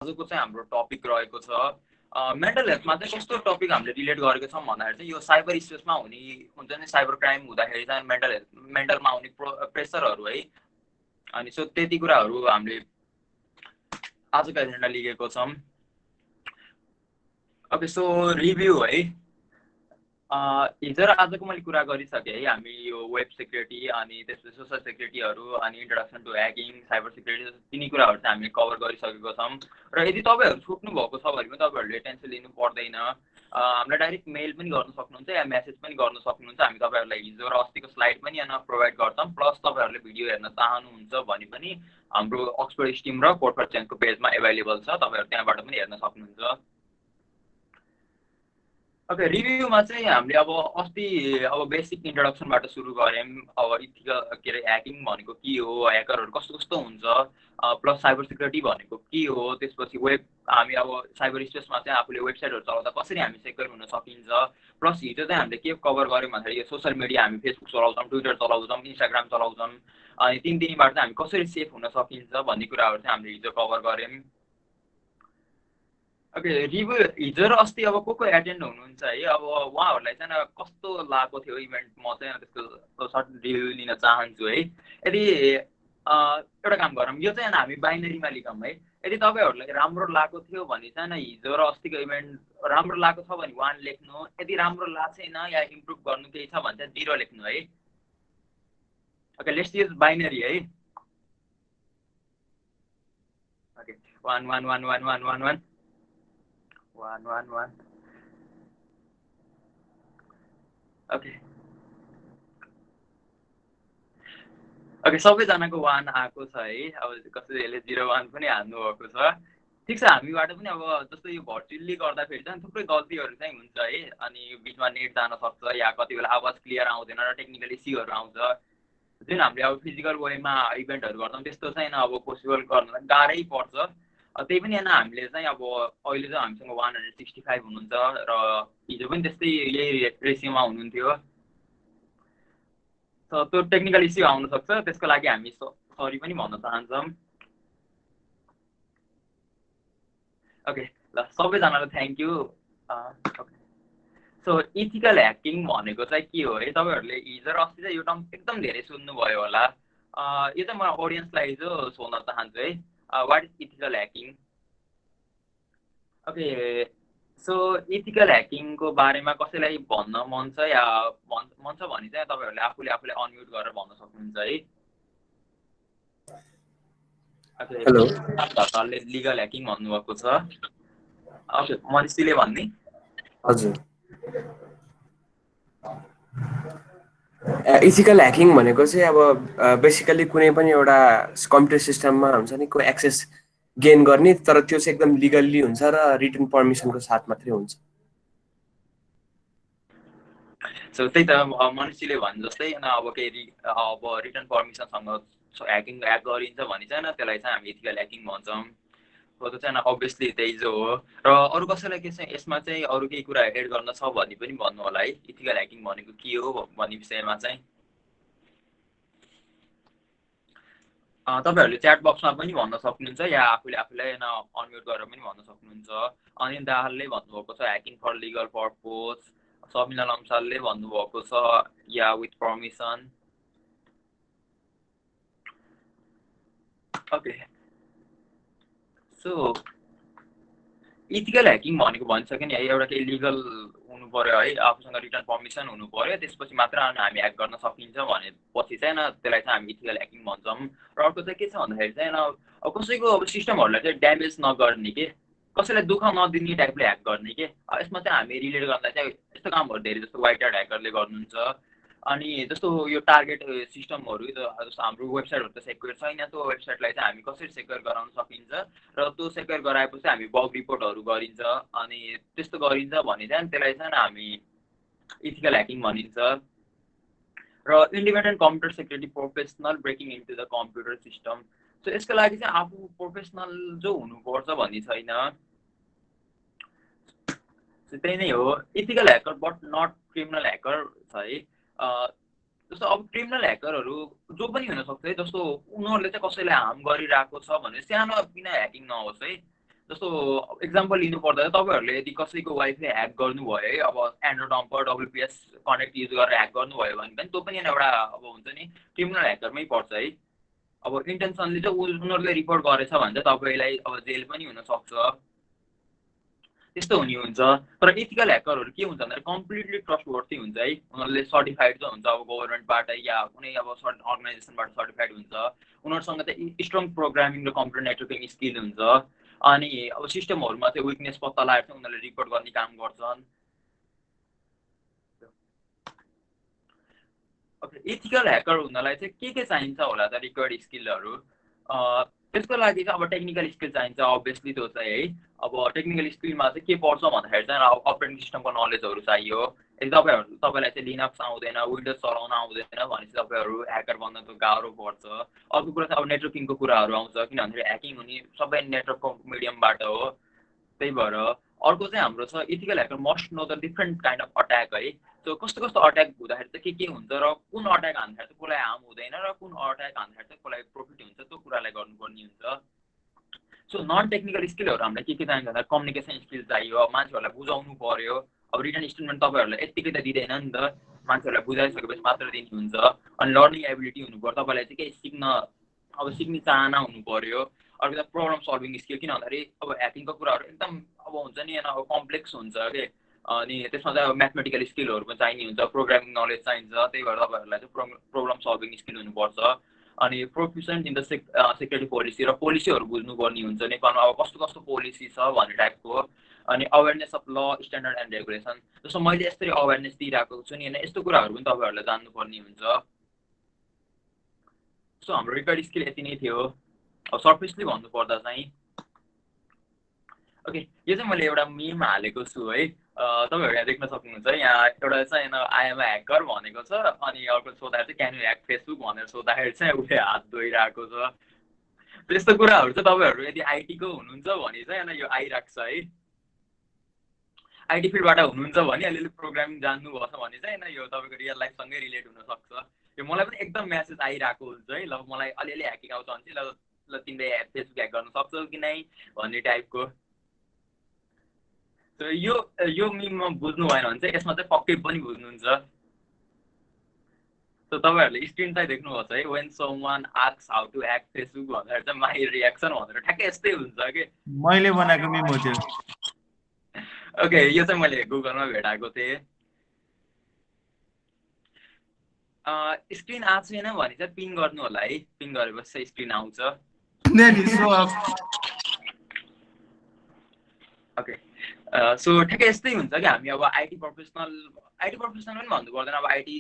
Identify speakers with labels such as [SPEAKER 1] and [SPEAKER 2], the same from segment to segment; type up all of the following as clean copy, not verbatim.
[SPEAKER 1] आजको चाहिँ हाम्रो टपिक रहेको छ मेन्टल हेल्थमा चाहिँ कस्तो टपिक हामीले रिलेट गरेको छौँ भन्दाखेरि चाहिँ यो साइबर स्पेसमा हुने हुन्छ नि साइबर क्राइम हुँदाखेरि चाहिँ मेन्टलमा आउने प्रेसरहरू है। अनि सो त्यति कुराहरू हामीले आजको एजेन्डा लिएको छौँ। ओके सो रिभ्यू है। हिजो र आजको मैले कुरा गरिसकेँ है। हामी यो वेब सेक्युरिटी अनि त्यसपछि सोसल सेक्युरिटीहरू अनि introduction to hacking cyber security तिनी कुराहरू चाहिँ हामीले कभर गरिसकेको छौँ। र यदि तपाईँहरू छुट्नु भएको छ भने पनि तपाईँहरूले टेन्सन लिनु पर्दैन। हामीलाई डाइरेक्ट मेल पनि गर्न सक्नुहुन्छ या मेसेज पनि गर्न सक्नुहुन्छ। हामी तपाईँहरूलाई हिजो र अस्तिको स्लाइड पनि यहाँ प्रोभाइड गर्छौँ। प्लस तपाईँहरूले भिडियो हेर्न चाहनुहुन्छ भने पनि हाम्रो अक्सफोर्ड स्टिम र कोड फर चेन्जको पेजमा एभाइलेबल छ। तपाईँहरू त्यहाँबाट पनि हेर्न सक्नुहुन्छ। ओके रिभ्यूमा चाहिँ हामीले अब अस्ति अब बेसिक इन्ट्रोडक्सनबाट सुरु गऱ्यौँ। अब इथिकल के अरे ह्याकिङ भनेको के हो, ह्याकरहरू कस्तो कस्तो हुन्छ, प्लस साइबर सिक्युरिटी भनेको के हो, त्यसपछि वेब हामी अब साइबर स्पेसमा चाहिँ आफूले वेबसाइटहरू चलाउँदा कसरी हामी सेक्युर हुन सकिन्छ। प्लस हिजो चाहिँ हामीले के कभर गऱ्यौँ भन्दाखेरि यो सोसियल मिडिया हामी फेसबुक चलाउँछौँ, ट्विटर चलाउँछौँ, इन्स्टाग्राम चलाउँछौँ, अनि तिनीबाट चाहिँ हामी कसरी सेफ हुन सकिन्छ भन्ने कुराहरू चाहिँ हामीले हिजो कभर गऱ्यौँ। ओके रिभ्यू हिजो र अस्ति अब को एटेन्ड हुनुहुन्छ है। अब उहाँहरूलाई चाहिँ कस्तो लागेको थियो इभेन्ट, म चाहिँ त्यसको सर्ट रिभ्यू लिन चाहन्छु है। यदि एउटा काम गरौँ, यो चाहिँ हामी बाइनरीमा लिखौँ है। यदि तपाईँहरूलाई राम्रो लागेको थियो भने चाहिँ हिजो र अस्तिको इभेन्ट राम्रो लागेको छ भने 1 लेख्नु, यदि राम्रो लागेको छैन या इम्प्रुभ गर्नु केही छ भने चाहिँ 0 लेख्नु है। ओके लेट्स युज बाइनरी है। ओके 1 1 1 1 1 1 1 1 1 1 ओके ओके सबैजनाको 1 आएको छ है। अब कसैले 0 1 पनि हाल्नु भएको छ। ठिक छ, हामीबाट पनि अब जस्तो यो भर्चुअली गर्दाखेरि चाहिँ थुप्रै गल्तीहरू चाहिँ हुन्छ है। अनि बिचमा नेट जान सक्छ या कति बेला आवाज क्लियर आउँदैन र टेक्निकल इस्युहरू आउँछ। जुन हामीले अब फिजिकल वेमा इभेन्टहरू गर्छौँ त्यस्तो चाहिँ अब पोसिबल गर्नलाई गाह्रै पर्छ। त्यही पनि होइन हामीले चाहिँ अब अहिले चाहिँ हामीसँग 165 हुनुहुन्छ र हिजो पनि त्यस्तै यही रेसियोमा हुनुहुन्थ्यो। त्यो टेक्निकल इस्यु आउन सक्छ, त्यसको लागि हामी सरी पनि भन्न चाहन्छौँ। ओके ल सबैजनालाई thank you. So ethical hacking भनेको चाहिँ के हो है। तपाईँहरूले हिजो र अस्ति चाहिँ यो टर्म एकदम धेरै सुन्नुभयो होला। यो चाहिँ म अडियन्सलाई हिजो सोध्न चाहन्छु है, what is ethical hacking. Okay so ethical ह्याकिङको बारेमा कसैलाई भन्न मन छ या मन छ भने चाहिँ तपाईँहरूले आफूले अनम्युट गरेर भन्न सक्नुहुन्छ है। ओके लिगल ह्याकिङ भन्नुभएको छ। ओके मनिषीले भन्ने
[SPEAKER 2] हजुर इथिकल ह्याकिङ भनेको चाहिँ अब बेसिकली कुनै पनि एउटा कम्प्युटर सिस्टममा हुन्छ नि को एक्सेस गेन गर्ने, तर त्यो चाहिँ एकदम लिगल्ली हुन्छ र रिटन पर्मिसनको साथ मात्रै हुन्छ।
[SPEAKER 1] सो त्यही त मनुष्यले भने जस्तै अब केही अब रिटर्न पर्मिसनसँग ह्याक गरिन्छ भने चाहिँ त्यसलाई चाहिँ हामी इथिकल ह्याकिङ भन्छौँ। त्यो चाहिँ अभियसली त्यही जो हो। र अरू कसैलाई के चाहिँ यसमा चाहिँ अरू केही कुरा एड गर्न छ भने पनि भन्नु होला है, इथिकल ह्याकिङ भनेको के हो भन्ने विषयमा चाहिँ। तपाईँहरूले च्याट बक्समा पनि भन्न सक्नुहुन्छ या आफूलाई अनम्युट गरेर पनि भन्न सक्नुहुन्छ। अनिल दाहालले भन्नुभएको छ hacking for legal purpose. Sabina लम्सालले भन्नुभएको छ या with permission. Okay so ethical hacking भनेको भनिसक्यो नि है, एउटा केही लिगल हुनु पर्यो है, आफूसँग रिटर्न पर्मिसन हुनु पर्यो, त्यसपछि मात्र हामी ह्याक गर्न सकिन्छ भनेपछि चाहिँ त्यसलाई चाहिँ हामी इथिकल ह्याकिङ भन्छौँ। र अर्को चाहिँ के छ भन्दाखेरि चाहिँ अब कसैको अब सिस्टमहरूलाई चाहिँ ड्यामेज नगर्ने के, कसैलाई दुःख नदिने टाइपले ह्याक गर्ने के। यसमा चाहिँ हामी रिलेट गर्दा चाहिँ यस्तो कामहरू धेरै जस्तो वाइट ह्याट ह्याकरले गर्नुहुन्छ। अनि जस्तो यो टार्गेट सिस्टमहरू जस्तो हाम्रो वेबसाइटहरू त सेक्युर छैन, त्यो वेबसाइटलाई चाहिँ हामी कसरी सेक्युर गराउन सकिन्छ र त्यो सेक्युर गराएपछि हामी बग रिपोर्टहरू गरिन्छ। अनि त्यस्तो गरिन्छ भने चाहिँ त्यसलाई चाहिँ हामी इथिकल ह्याकिङ भनिन्छ। र independent computer security professional breaking into the computer system. So यसको लागि चाहिँ आफू प्रोफेसनल जो हुनुपर्छ भन्ने छैन, त्यही नै हो। Ethical hacker but not criminal hacker छ है। जस्तो अब क्रिमिनल ह्याकरहरू जो पनि हुनसक्छ है, जस्तो उनीहरूले चाहिँ कसैलाई हार्म गरिरहेको छ भने सानो किन ह्याकिङ नहोस् है, जस्तो एक्जाम्पल लिनु पर्दा तपाईँहरूले यदि कसैको वाइफाई ह्याक गर्नुभयो है, अब एन्ड्रोइड डम्पर डब्लुपिएस कनेक्ट युज गरेर ह्याक गर्नुभयो भने पनि त्यो पनि एउटा अब हुन्छ नि क्रिमिनल ह्याकरमै पर्छ है। अब इन्टेन्सनली चाहिँ उनीहरूले रिपोर्ट गरेछ भने चाहिँ तपाईँलाई अब जेल पनि हुनसक्छ, त्यस्तो हुने हुन्छ। तर इथिकल ह्याकरहरू के हुन्छ भन्दाखेरि कम्प्लिटली ट्रस्टवर्थी हुन्छ है, उनीहरूले सर्टिफाइड चाहिँ हुन्छ अब गभर्मेन्टबाट या कुनै अब अर्गनाइजेसनबाट सर्टिफाइड हुन्छ, उनीहरूसँग चाहिँ स्ट्रङ प्रोग्रामिङ र कम्प्युटर नेटवर्किङ स्किल हुन्छ, अनि अब सिस्टमहरूमा चाहिँ विकनेस पत्ता लगाएर चाहिँ उनीहरूले रिपोर्ट गर्ने काम गर्छन्। इथिकल ह्याकर हुनलाई चाहिँ के चाहिन्छ होला त रिक्वायर्ड स्किलहरू? त्यसको लागि चाहिँ अब टेक्निकल स्किल चाहिन्छ अभियसली, त्यो चाहिँ है। अब टेक्निकल स्किलमा चाहिँ के पर्छ भन्दाखेरि चाहिँ अब अपरेटिङ सिस्टमको नलेजहरू चाहियो। यदि तपाईँलाई चाहिँ लिनक्स आउँदैन, विन्डोज चलाउन आउँदैन भनेपछि तपाईँहरू ह्याकर बन्न त गाह्रो पर्छ। अर्को कुरा चाहिँ अब नेटवर्किङको कुराहरू आउँछ, किनभने ह्याकिङ हुने सबै नेटवर्कको मिडियमबाट हो। त्यही भएर अर्को चाहिँ हाम्रो छ ethical hacker must know the different kind of attack है। सो कस्तो कस्तो अट्याक हुँदाखेरि चाहिँ के हुन्छ र कुन अट्याक हान्दाखेरि चाहिँ कसलाई हार्म हुँदैन र कुन अट्याक हान्दाखेरि चाहिँ कसलाई प्रफिट हुन्छ, त्यो कुरालाई गर्नुपर्ने हुन्छ। सो नन टेक्निकल स्किलहरू हामीलाई के चाहिन्छ भन्दा कम्युनिकेसन स्किल चाहियो, मान्छेहरूलाई बुझाउनु पर्यो। अब रिटर्न स्टेटमेन्ट तपाईँहरूलाई यत्तिकै त दिँदैन नि त, मान्छेहरूलाई बुझाइसकेपछि मात्र दिनु हुन्छ। अनि लर्निङ एबिलिटी हुनु पर्यो, तपाईँलाई चाहिँ केही सिक्ने चाहना हुनु पर्यो। अर्को त प्रब्लम सल्भिङ स्किल, किन भन्दाखेरि अब ह्याकिङको कुराहरू एकदम अब हुन्छ नि अब कम्प्लेक्स हुन्छ कि, अनि त्यसमा चाहिँ अब म्याथमेटिकल स्किलहरू पनि चाहिने हुन्छ, प्रोग्रामिङ नलेज चाहिन्छ। त्यही भएर तपाईँहरूलाई चाहिँ प्रब्लम सल्भिङ स्किल हुनुपर्छ। अनि प्रोफिसेन्ट इन द सेक्युरिटी पोलिसी, र पोलिसीहरू बुझ्नुपर्ने हुन्छ नेपालमा अब कस्तो कस्तो पोलिसी छ भन्ने टाइपको। अनि अवेरनेस अफ ल स्ट्यान्डर्ड एन्ड रेगुलेसन, जस्तो मैले यसरी अवेरनेस दिइरहेको छु नि होइन, यस्तो कुराहरू पनि तपाईँहरूले जान्नुपर्ने हुन्छ। सो हाम्रो रिक्वायर्ड स्किल यति नै थियो। अब सर्फेसली भन्नुपर्दा चाहिँ ओके, यो चाहिँ मैले एउटा मिम हालेको छु है, तपाईँहरू यहाँ देख्न सक्नुहुन्छ। यहाँ एउटा चाहिँ आइएम ह्याकर भनेको छ, अनि अर्को सोद्धाखेरि चाहिँ क्यान यु ह्याक फेसबुक भनेर सोद्धाखेरि चाहिँ उसले हात धोइरहेको छ। त्यस्तो कुराहरू चाहिँ तपाईँहरू यदि आइटीको हुनुहुन्छ भने चाहिँ होइन यो आइरहेको छ है। आइटी फिल्डबाट हुनुहुन्छ भने अलिअलि प्रोग्रामिङ जान्नुभएको छ भने चाहिँ होइन यो तपाईँको रियल लाइफसँगै रिलेट हुनसक्छ। यो मलाई पनि एकदम म्यासेज आइरहेको हुन्छ है, ल मलाई अलिअलि ह्याकिङ आउँछ भने चाहिँ ल तिमीले फेसबुक ह्याक गर्न सक्छौ कि नै भन्ने टाइपको। यो मिममा बुझ्नु भएन भने चाहिँ यसमा चाहिँ पक्कै पनि बुझ्नुहुन्छ। त तपाईँहरूले स्क्रिन चाहिँ देख्नुभएको छ है, when someone asks how to hack Facebook भन्दाखेरि चाहिँ माई रियाक्सन भनेर ठ्याक्कै यस्तै हुन्छ कि
[SPEAKER 3] मैले बनाएको मिम हो त्यो।
[SPEAKER 1] ओके, यो चाहिँ मैले गुगलमा भेटाएको थिएँ। स्क्रिन आएको छैन भने चाहिँ पिन गर्नु होला है, पिन गरेपछि चाहिँ स्क्रिन आउँछ। ओके, सो ठ्याक्कै यस्तै हुन्छ कि हामी अब आइटी प्रोफेसनल पनि भन्नु पर्दैन, अब आइटी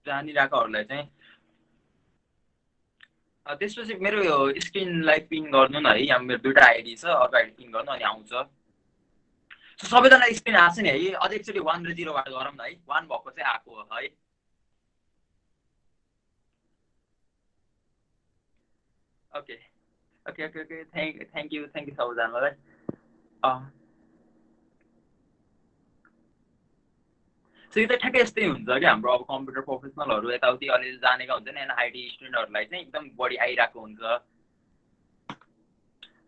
[SPEAKER 1] जानिरहेकोहरूलाई चाहिँ। त्यसपछि मेरो यो स्क्रिनलाई पिन गर्नु न है, यहाँ मेरो दुईवटा आइडी छ, अर्को आइडी पिन गर्नु अनि आउँछ। सो सबैजना स्क्रिन आएको छ नि है, अझै एकचोटि 1 र 0बाट गरौँ न है, 1 भएको चाहिँ आएको हो है। Okay okay okay okay, thank you सबैजनालाई। सो यो चाहिँ ठ्याक्कै यस्तै हुन्छ कि हाम्रो अब कम्प्युटर प्रोफेसनलहरू यताउति अलिअलि जानेका हुन्छ नि, आइटी स्टुडेन्टहरूलाई चाहिँ एकदम बढी आइरहेको हुन्छ।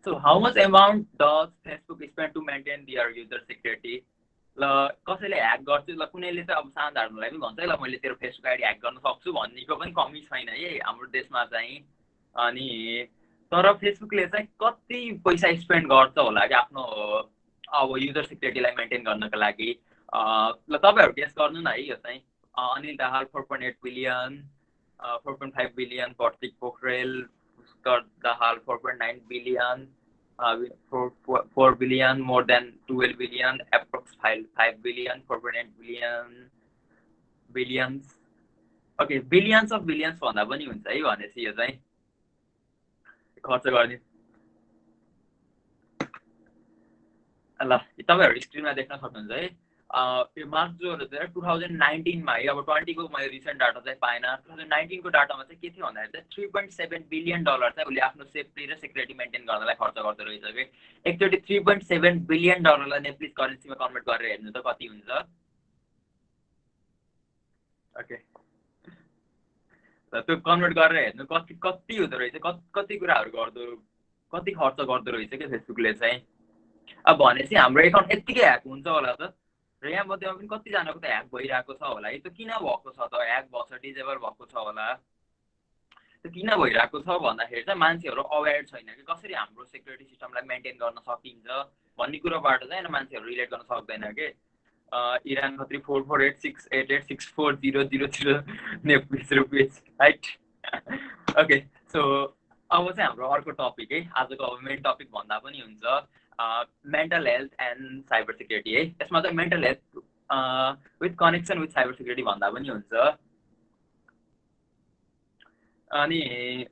[SPEAKER 1] So how much amount does Facebook spend to maintain their user security? ल कसैले ह्याक गर्छु, ल कुनैले चाहिँ अब साधारणलाई पनि भन्छ ल मैले तेरो फेसबुक आइडी ह्याक गर्न सक्छु भन्नेको पनि कमी छैन है हाम्रो देशमा चाहिँ। अनि तर फेसबुकले चाहिँ कति पैसा स्पेन्ड गर्छ होला कि आफ्नो अब युजर सिक्युरिटीलाई मेन्टेन गर्नको लागि? ल तपाईँहरू गेस गर्नु न है। यो चाहिँ Anil Dahal 4.8 billion, 4.5 billion Pratik Pokharel, Pushkar Dahal 4.9 billion, 4 billion, more than 12 billion, approx 5 billion, 4.8 billion, billions. Okay, billions of billions भन्दा पनि हुन्छ है भनेपछि यो चाहिँ खर्च गर्ने। ल तपाईँहरू स्क्रिनमा देख्न सक्नुहुन्छ है, यो मार्क जुकरबर्ग 2019मा है, अब 20को मैले रिसेन्ट डाटा चाहिँ पाएन। 2019को डाटामा चाहिँ के थियो भन्दाखेरि चाहिँ $3.7 बिलियन चाहिँ उसले आफ्नो सेफ्टी र सिक्युरिटी मेन्टेन गर्नलाई खर्च गर्दो रहेछ कि। एकचोटि $3.7 बिलियन नेप्लिज करेन्सीमा कन्भर्ट गरेर हेर्नु त कति हुन्छ। ओके, त्यो कन्भर्ट गरेर हेर्नु कति हुँदो रहेछ, कति कुराहरू कति खर्च गर्दो रहेछ कि फेसबुकले चाहिँ। अब भनेपछि हाम्रो एकाउन्ट यत्तिकै ह्याक हुन्छ होला त, र यहाँ मध्येमा पनि कतिजनाको त ह्याक भइरहेको छ होला है। त किन भएको छ त ह्याक भएको छ, डिजेबल भएको छ होला, त किन भइरहेको छ भन्दाखेरि चाहिँ मान्छेहरू अवेर छैन कि कसरी हाम्रो सेक्युरिटी सिस्टमलाई मेन्टेन गर्न सकिन्छ भन्ने कुरोबाट चाहिँ मान्छेहरू रिलेट गर्न सक्दैन कि। Iran Khatri 4486886400 नेप्लिस rupees right. Okay, so अब चाहिँ हाम्रो अर्को टपिक है, आजको अब मेन टपिक भन्दा पनि हुन्छ mental health and cyber security है। यसमा चाहिँ mental health with connection with cyber security भन्दा पनि हुन्छ। अनि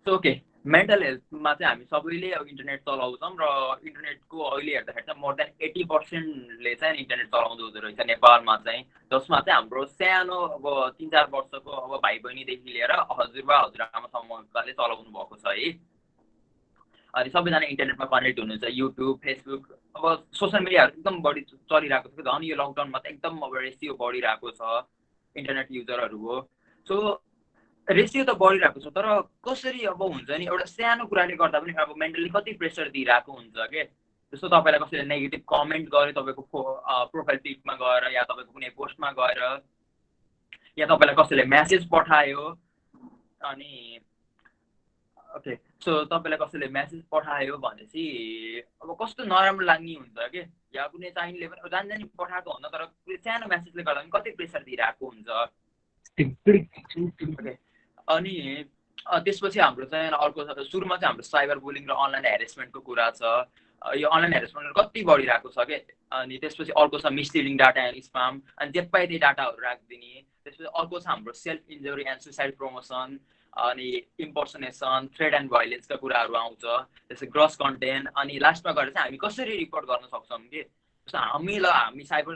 [SPEAKER 1] ओके, मेन्टल हेल्थमा चाहिँ हामी सबैले अब इन्टरनेट चलाउँछौँ र इन्टरनेटको अहिले हेर्दाखेरि चाहिँ मोर देन 80%ले चाहिँ इन्टरनेट चलाउँदो हुँदो रहेछ नेपालमा चाहिँ, जसमा चाहिँ हाम्रो सानो अब 3-4 वर्षको अब भाइ बहिनीदेखि लिएर हजुरबा हजुरआमासम्मकाले चलाउनु भएको छ है। अनि सबैजना इन्टरनेटमा कनेक्ट हुनुहुन्छ, युट्युब फेसबुक अब सोसियल मिडियाहरू एकदम बढी चलिरहेको छ। झन् यो लकडाउनमा त एकदम अब रेसियो बढिरहेको छ इन्टरनेट युजरहरूको। सो रेसियो त बढिरहेको छ, तर कसरी अब हुन्छ नि एउटा सानो कुराले गर्दा पनि अब मेन्टली कति प्रेसर दिइरहेको हुन्छ के। जस्तो तपाईँलाई कसैले नेगेटिभ कमेन्ट गर्यो तपाईँको प्रोफाइल पिकमा गएर, या तपाईँको कुनै पोस्टमा गएर, या तपाईँलाई कसैले म्यासेज पठायो, अनि ओके सो तपाईँलाई कसैले म्यासेज पठायो भनेपछि अब कस्तो नराम्रो लाग्ने हुन्छ कि, या कुनै चाहिने पनि जानी पठाएको हुन्न तर सानो म्यासेजले गर्दा पनि कति प्रेसर दिइरहेको हुन्छ। अनि त्यसपछि हाम्रो चाहिँ अर्को सुरुमा चाहिँ हाम्रो साइबर बुलिङ र अनलाइन हेरेसमेन्टको कुरा छ। यो अनलाइन हेरेसमेन्ट कति बढिरहेको छ के। अनि त्यसपछि अर्को छ मिसलिडिङ डाटा एन्ड स्पाम, अनि जे पाए त्यही डाटाहरू राखिदिने। त्यसपछि अर्को छ हाम्रो self injury and suicide promotion, अनि इम्पर्सनेसन, थ्रेट एन्ड भाइलेन्सका कुराहरू आउँछ। त्यसै ग्रस कन्टेन्ट, अनि लास्टमा गएर चाहिँ हामी कसरी रिपोर्ट गर्न सक्छौँ कि। जस्तो हामी साइबर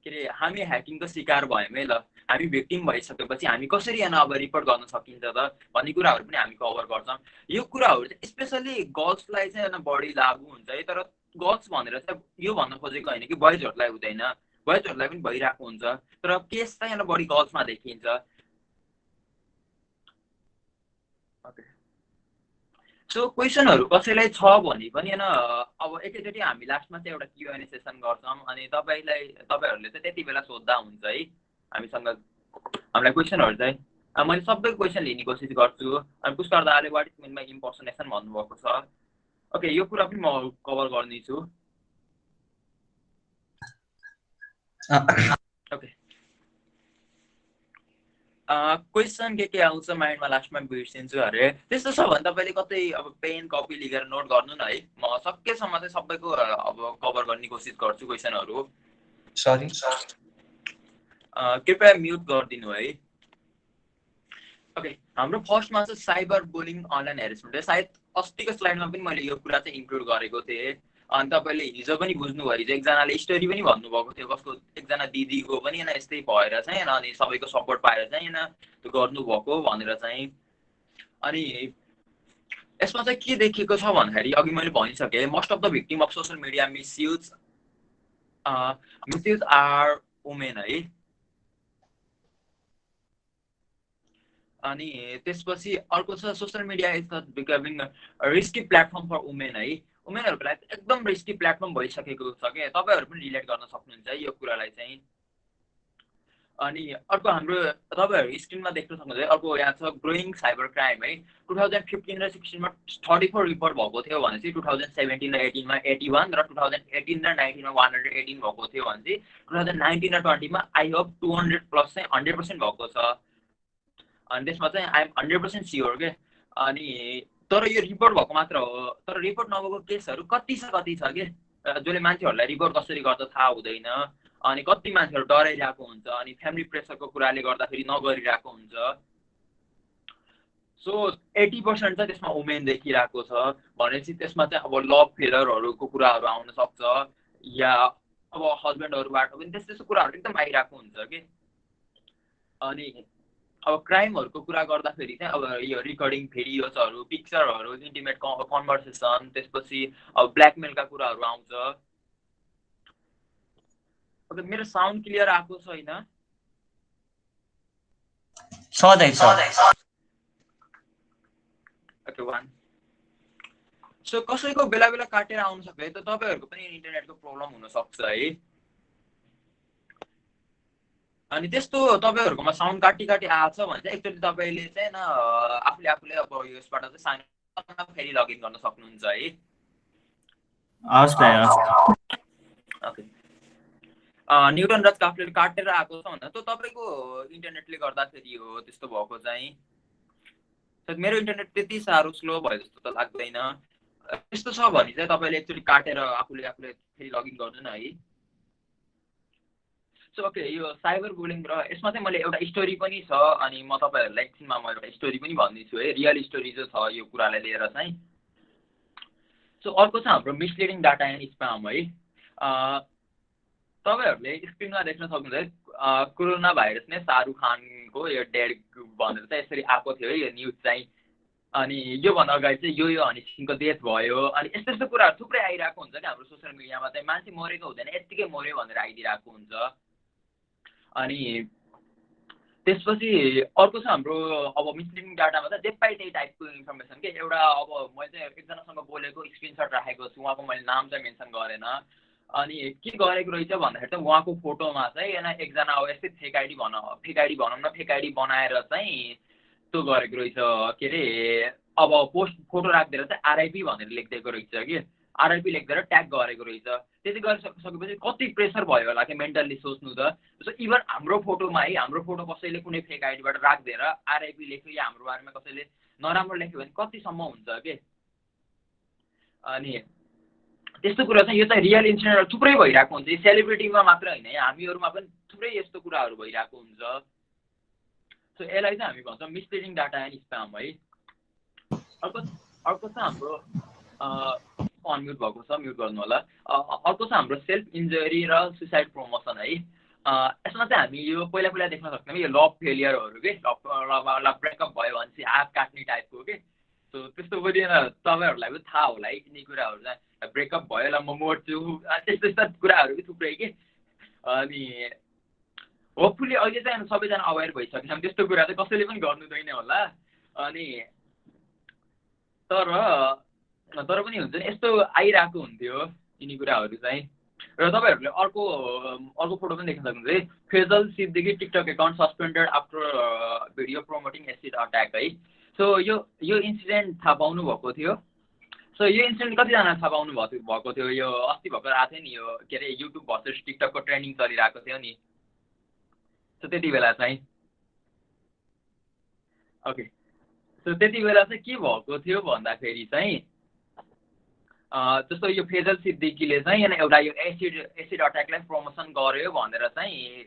[SPEAKER 1] के अरे हामी ह्याकिङको शिकार भयौँ ल, हामी भिक्टिम भइसकेपछि हामी कसरी अब रिपोर्ट गर्न सकिन्छ त भन्ने कुराहरू पनि हामी कभर गर्छौँ। यो कुराहरू चाहिँ स्पेसल्ली गर्ल्सलाई चाहिँ बढी लागु हुन्छ है। तर गर्ल्स भनेर चाहिँ यो भन्न खोजेको होइन कि बोइजहरूलाई हुँदैन, बोइजहरूलाई पनि भइरहेको हुन्छ, तर केस चाहिँ बढी गर्ल्समा देखिन्छ। ओके, सो क्वेसनहरू कसैलाई छ भने पनि होइन अब एकैचोटि हामी लास्टमा चाहिँ एउटा Q&A सेसन गर्छौँ, अनि तपाईँहरूले चाहिँ त्यति बेला सोद्धा हुन्छ है हामीसँग हामीलाई क्वेसनहरू चाहिँ। मैले सबै क्वेसन लिने कोसिस गर्छु। अनि पुष्कर दाले वाट इज मिन बाइ इम्पर्सनेसन भन्नुभएको छ। ओके, यो कुरा पनि म कभर गर्नेछु। ओके, क्वेसन के आउँछ माइन्डमा लास्टमा बिर्सिन्छु अरे। त्यस्तो छ भने तपाईँले कतै अब पेन कपी लिएर नोट गर्नु न है, म सकेसम्म चाहिँ सबैको अब कभर गर्ने कोसिस गर्छु क्वेसनहरू।
[SPEAKER 4] सरी
[SPEAKER 1] कृपया म्युट गरिदिनु है। ओके, हाम्रो फर्स्टमा चाहिँ साइबर बुलिङ अनलाइन हेरेसमेन्ट है। सायद अस्तिको स्लाइडमा पनि मैले यो कुरा चाहिँ इन्क्लुड गरेको थिएँ। अनि तपाईँले हिजो पनि बुझ्नुभयो, हिजो एकजनाले स्टोरी पनि भन्नुभएको थियो, कसको एकजना दिदीको पनि होइन यस्तै भएर चाहिँ अनि सबैको सपोर्ट पाएर चाहिँ होइन त्यो गर्नुभएको भनेर चाहिँ। अनि यसमा चाहिँ के देखेको छ भन्दाखेरि अघि मैले भनिसकेँ, most of the victim of social media misuse are women है। अनि त्यसपछि अर्को छ social media is becoming risky platform for women है। वुमेनहरूको लागि एकदम रिस्की प्लेटफर्म भइसकेको छ क्या। तपाईँहरू पनि रिलेट गर्न सक्नुहुन्छ है यो कुरालाई चाहिँ। अनि अर्को हाम्रो तपाईँहरू स्क्रिनमा देख्न सक्नुहुन्छ, अर्को यहाँ छ ग्रोइङ साइबर क्राइम है। 2015 र 16मा 34 रिपोर्ट भएको थियो भने चाहिँ 2017 र 18मा 81 र 2018 र 19मा 118 भएको थियो भने चाहिँ 2019 र 20मा आई होप 200+ चाहिँ 100% भएको छ। अनि त्यसमा चाहिँ आइएम 100% स्योर के। अनि तर यो रिपोर्ट भएको मात्र हो, तर रिपोर्ट नभएको केसहरू कति छ के, जसले मान्छेहरूलाई रिपोर्ट कसरी गर्दा थाहा हुँदैन। अनि कति मान्छेहरू डराइरहेको हुन्छ, अनि फ्यामिली प्रेसरको कुराले गर्दाखेरि नगरिरहेको हुन्छ। सो 80% चाहिँ त्यसमा वुमेन देखिरहेको छ भनेपछि त्यसमा चाहिँ अब लभ फेलरहरूको कुराहरू आउन सक्छ, या अब हस्बेन्डहरूबाट पनि त्यस्तो कुराहरू एकदम आइरहेको हुन्छ कि। अनि अब क्राइमहरूको कुरा गर्दाखेरि चाहिँ अब यो रिकर्डिङ भिडियोजहरू, पिक्चरहरू, इन्टिमेट कन्भर्सेसन, त्यसपछि अब ब्ल्याकमेलका कुराहरू आउँछ। अब मेरो साउन्ड क्लियर आएको छैन? ओके, 1 सो कसैको बेला बेला काटेर आउन सक्छ है, त तपाईँहरूको पनि इन्टरनेटको प्रब्लम हुनसक्छ है। अनि त्यस्तो तपाईँहरूकोमा साउन्ड काटी काटी आएछ भने चाहिँ एकचोटि तपाईँले चाहिँ आफूले अब यसबाट चाहिँ साइन फेरि लगइन गर्न सक्नुहुन्छ है।
[SPEAKER 3] हस् दाइ हस्।
[SPEAKER 1] ओके, न्युटन राज काफ्लेले काटेर आएको छ भन्दा त तपाईँको इन्टरनेटले गर्दाखेरि हो त्यस्तो भएको चाहिँ। मेरो इन्टरनेट त्यति साह्रो स्लो भयो जस्तो त लाग्दैन। त्यस्तो छ भने चाहिँ तपाईँले एकचोटि काटेर आफूले फेरि लगइन गर्नु न है। सो ओके, यो साइबर बुलिङ र यसमा चाहिँ मैले एउटा स्टोरी पनि छ, अनि म तपाईँहरूलाई एकछिनमा म एउटा स्टोरी पनि भनिदिन्छु है, रियल स्टोरी जो छ यो कुरालाई लिएर चाहिँ। सो अर्को छ हाम्रो मिसलिडिङ डाटा एन्ड स्प्याम है। तपाईँहरूले स्क्रिनमा देख्न सक्नुहुन्छ है, कोरोना भाइरस नै शाहरुख खानको यो डेड भनेर चाहिँ यसरी आएको थियो है यो न्युज चाहिँ। अनि योभन्दा अगाडि चाहिँ यो हनी सिंहको डेथ भयो, अनि यस्तो यस्तो कुराहरू थुप्रै आइरहेको हुन्छ कि हाम्रो सोसियल मिडियामा चाहिँ। मान्छे मरेको हुँदैन, यत्तिकै मऱ्यो भनेर आइदिरहेको हुन्छ। अनि त्यसपछि अर्को छ हाम्रो अब मिसलिडिङ डाटामा चाहिँ जे पाइ त्यही टाइपको इन्फर्मेसन के। एउटा अब मैले चाहिँ एकजनासँग बोलेको स्क्रिनसट राखेको छु, उहाँको मैले नाम चाहिँ मेन्सन गरेन। अनि के गरेको रहेछ भन्दाखेरि चाहिँ उहाँको फोटोमा चाहिँ एकजना अब यस्तै फेक आइडी भनौँ न, फेक आइडी बनाएर चाहिँ त्यो गरेको रहेछ के अरे, अब पोस्ट फोटो राखिदिएर चाहिँ आरआइपी भनेर लेखिदिएको रहेछ कि, आरआइपी लेखिदिएर ट्याग गरेको रहेछ। त्यति गरिसकेपछि कति प्रेसर भयो होला कि मेन्टल्ली सोच्नु त। जस्तो इभन हाम्रो फोटोमा है, हाम्रो फोटो कसैले कुनै फेक आइडीबाट राखिदिएर आरआइपी लेख्यो या हाम्रो बारेमा कसैले नराम्रो लेख्यो भने कतिसम्म हुन्छ के। अनि त्यस्तो कुरा चाहिँ यो चाहिँ रियल इन्सिडेन्टहरू थुप्रै भइरहेको हुन्छ, सेलिब्रिटीमा मात्र होइन है, हामीहरूमा पनि थुप्रै यस्तो कुराहरू भइरहेको हुन्छ। सो यसलाई चाहिँ हामी भन्छौँ मिसलिडिङ डाटा एन्ड स्प्याम है। अर्को छ हाम्रो अनम्युट भएको छ, म्युट गर्नु होला। अर्को छ हाम्रो सेल्फ इन्जरी र सुसाइड प्रमोसन है। यसमा चाहिँ हामी यो पहिला देख्न सक्छौँ यो लभ फेलियरहरू के, ब्रेकअप भयो भने चाहिँ हात काट्ने टाइपको के। सो त्यस्तो पनि तपाईँहरूलाई पनि थाहा होला है यिनी कुराहरू चाहिँ, ब्रेकअप भयो ल म मर्छु, त्यस्तो यस्ता कुराहरू पनि थुप्रै के। अनि होपफुली अहिले चाहिँ सबैजना अवेर भइसकेछौँ, त्यस्तो कुरा चाहिँ कसैले पनि गर्नुहुँदैन होला। अनि तर पनि हुन्छ नि यस्तो आइरहेको हुन्थ्यो यिनी कुराहरू चाहिँ। र तपाईँहरूले अर्को फोटो पनि देख्न सक्नुहुन्छ है, Faisal Siddiqui TikTok account suspended after video promoting acid attack है। सो यो इन्सिडेन्ट थाहा पाउनु भएको थियो। सो यो इन्सिडेन्ट कतिजना थाहा पाउनु भएको थियो, यो अस्ति भर्खर आएको थियो नि यो के अरे युट्युब भर्सेस टिकटकको ट्रेन्डिङ चलिरहेको थियो नि। सो त्यति बेला चाहिँ ओके, सो त्यति बेला चाहिँ के भएको थियो भन्दाखेरि चाहिँ जस्तो यो फैजल सिद्दिकीले चाहिँ एउटा यो एसिड अट्याकलाई प्रमोसन गर्यो भनेर चाहिँ,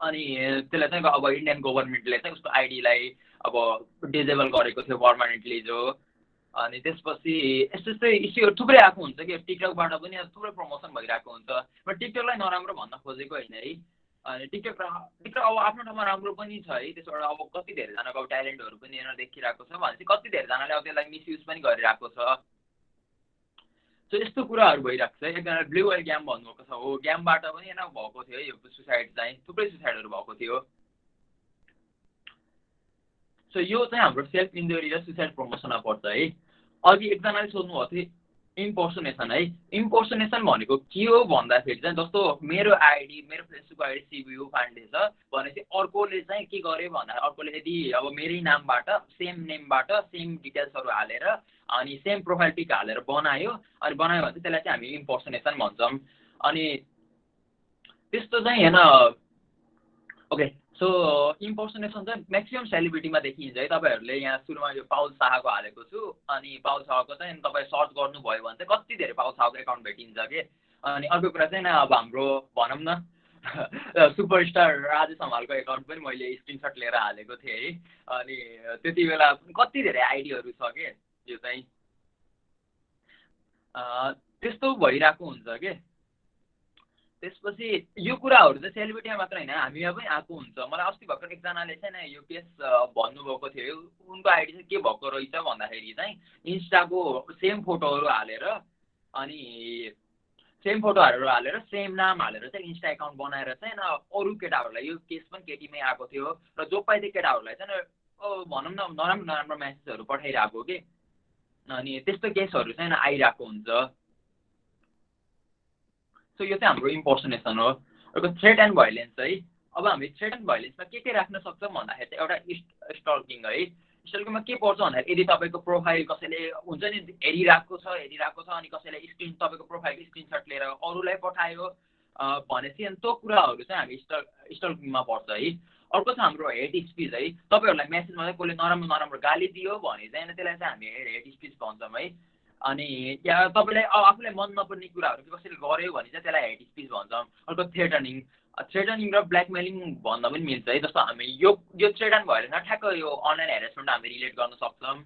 [SPEAKER 1] अनि त्यसलाई चाहिँ अब इन्डियन गभर्मेन्टले चाहिँ उसको आइडीलाई अब डिजेबल गरेको थियो पर्मानेन्टली जो। अनि त्यसपछि यस्तो इस्युहरू थुप्रै आएको हुन्छ कि, टिकटकबाट पनि थुप्रै प्रमोसन भइरहेको हुन्छ। बट टिकटकलाई नराम्रो भन्न खोजेको होइन है। अनि टिकटक अब आफ्नो ठाउँमा राम्रो पनि छ है, त्यसबाट अब कति धेरैजनाको अब ट्यालेन्टहरू पनि यहाँ देखिरहेको छ भने चाहिँ कति धेरैजनाले अब त्यसलाई मिसयुज पनि गरिरहेको छ। सो यस्तो कुराहरू भइरहेको छ। एकजना ब्लू वेल ग्याम भन्नुभएको छ, हो ग्यामबाट पनि भएको थियो यो सुसाइड चाहिँ, थुप्रै सुसाइडहरू भएको थियो। सो यो चाहिँ हाम्रो सेल्फ इन्जुरी र सुसाइड प्रमोसनमा पर्छ है। अघि एकजनाले सोध्नुभएको थियो इम्पर्सोनेसन है। इम्पर्सोनेसन भनेको के हो भन्दाखेरि चाहिँ जस्तो मेरो फेसबुक आइडी सिबियु पाण्डे छ भनेपछि अर्कोले चाहिँ के गर्यो भन्दा अर्कोले यदि अब मेरै नामबाट सेम नेमबाट सेम डिटेल्सहरू हालेर अनि सेम प्रोफाइल पिक हालेर बनायो भने चाहिँ त्यसलाई चाहिँ हामी इम्पर्सोनेसन भन्छौँ। अनि त्यस्तो चाहिँ होइन। ओके, सो इम्पर्सोनेसन चाहिँ म्याक्सिमम् सेलिब्रिटीमा देखिन्छ है। तपाईँहरूले यहाँ सुरुमा यो पाउल शाहको हालेको छु, अनि पाउल शाहको चाहिँ तपाईँ सर्च गर्नुभयो भने चाहिँ कति धेरै पाउल शाहको एकाउन्ट भेटिन्छ कि। अनि अर्को कुरा चाहिँ अब हाम्रो भनौँ न सुपरस्टार राजेश हमालको एकाउन्ट पनि मैले स्क्रिनसट लिएर हालेको थिएँ है। अनि त्यति बेला कति धेरै आइडीहरू छ कि यो चाहिँ त्यस्तो भइरहेको हुन्छ कि। त्यसपछि यो कुराहरू चाहिँ सेलिब्रिटीमा मात्र होइन हामीमा पनि आएको हुन्छ। मलाई अस्ति भर्खर एकजनाले चाहिँ यो केस भन्नुभएको थियो, उनको आइडी चाहिँ के भएको रहेछ भन्दाखेरि चाहिँ इन्स्टाको सेम फोटोहरू हालेर अनि सेम नाम हालेर चाहिँ इन्स्टा एकाउन्ट बनाएर चाहिँ अरू केटाहरूलाई, यो केस पनि केटीमै आएको थियो र जो पाइदियो केटाहरूलाई चाहिँ भनौँ न नराम्रो म्यासेजहरू पठाइरहेको कि। अनि त्यस्तो केसहरू चाहिँ आइरहेको हुन्छ। सो यो चाहिँ हाम्रो इम्पर्सनेसन हो। अर्को थ्रेट एन्ड भाइलेन्स है। अब हामी थ्रेट एन्ड भाइलेन्समा के राख्न सक्छौँ भन्दाखेरि चाहिँ एउटा स्टल्किङ है। स्टल्किङमा के पर्छ भन्दाखेरि यदि तपाईँको प्रोफाइल कसैले हुन्छ नि हेरिरहेको छ अनि कसैले तपाईँको प्रोफाइलको स्क्रिनसट लिएर अरूलाई पठायो भनेपछि अनि त्यो कुराहरू चाहिँ हामी स्टल्किङमा पर्छ है। अर्को छ हाम्रो हेट स्पिच है। तपाईँहरूलाई मेसेजमा चाहिँ कसले नराम्रो गाली दियो भने चाहिँ त्यसलाई चाहिँ हामी हेट स्पिच भन्छौँ है। अनि या तपाईँलाई आफूलाई मन नपर्ने कुराहरू कसैले गर्यो भने चाहिँ त्यसलाई हेट स्पिच भन्छौँ। अर्को थ्रेटनिङ र ब्ल्याकमेलिङ भन्न पनि मिल्छ है। जस्तो हामी यो थ्रेट एन्ड भाइलेन्समा ठ्याक्क यो अनलाइन हेरेसमेन्ट हामी रिलेट गर्न सक्छौँ।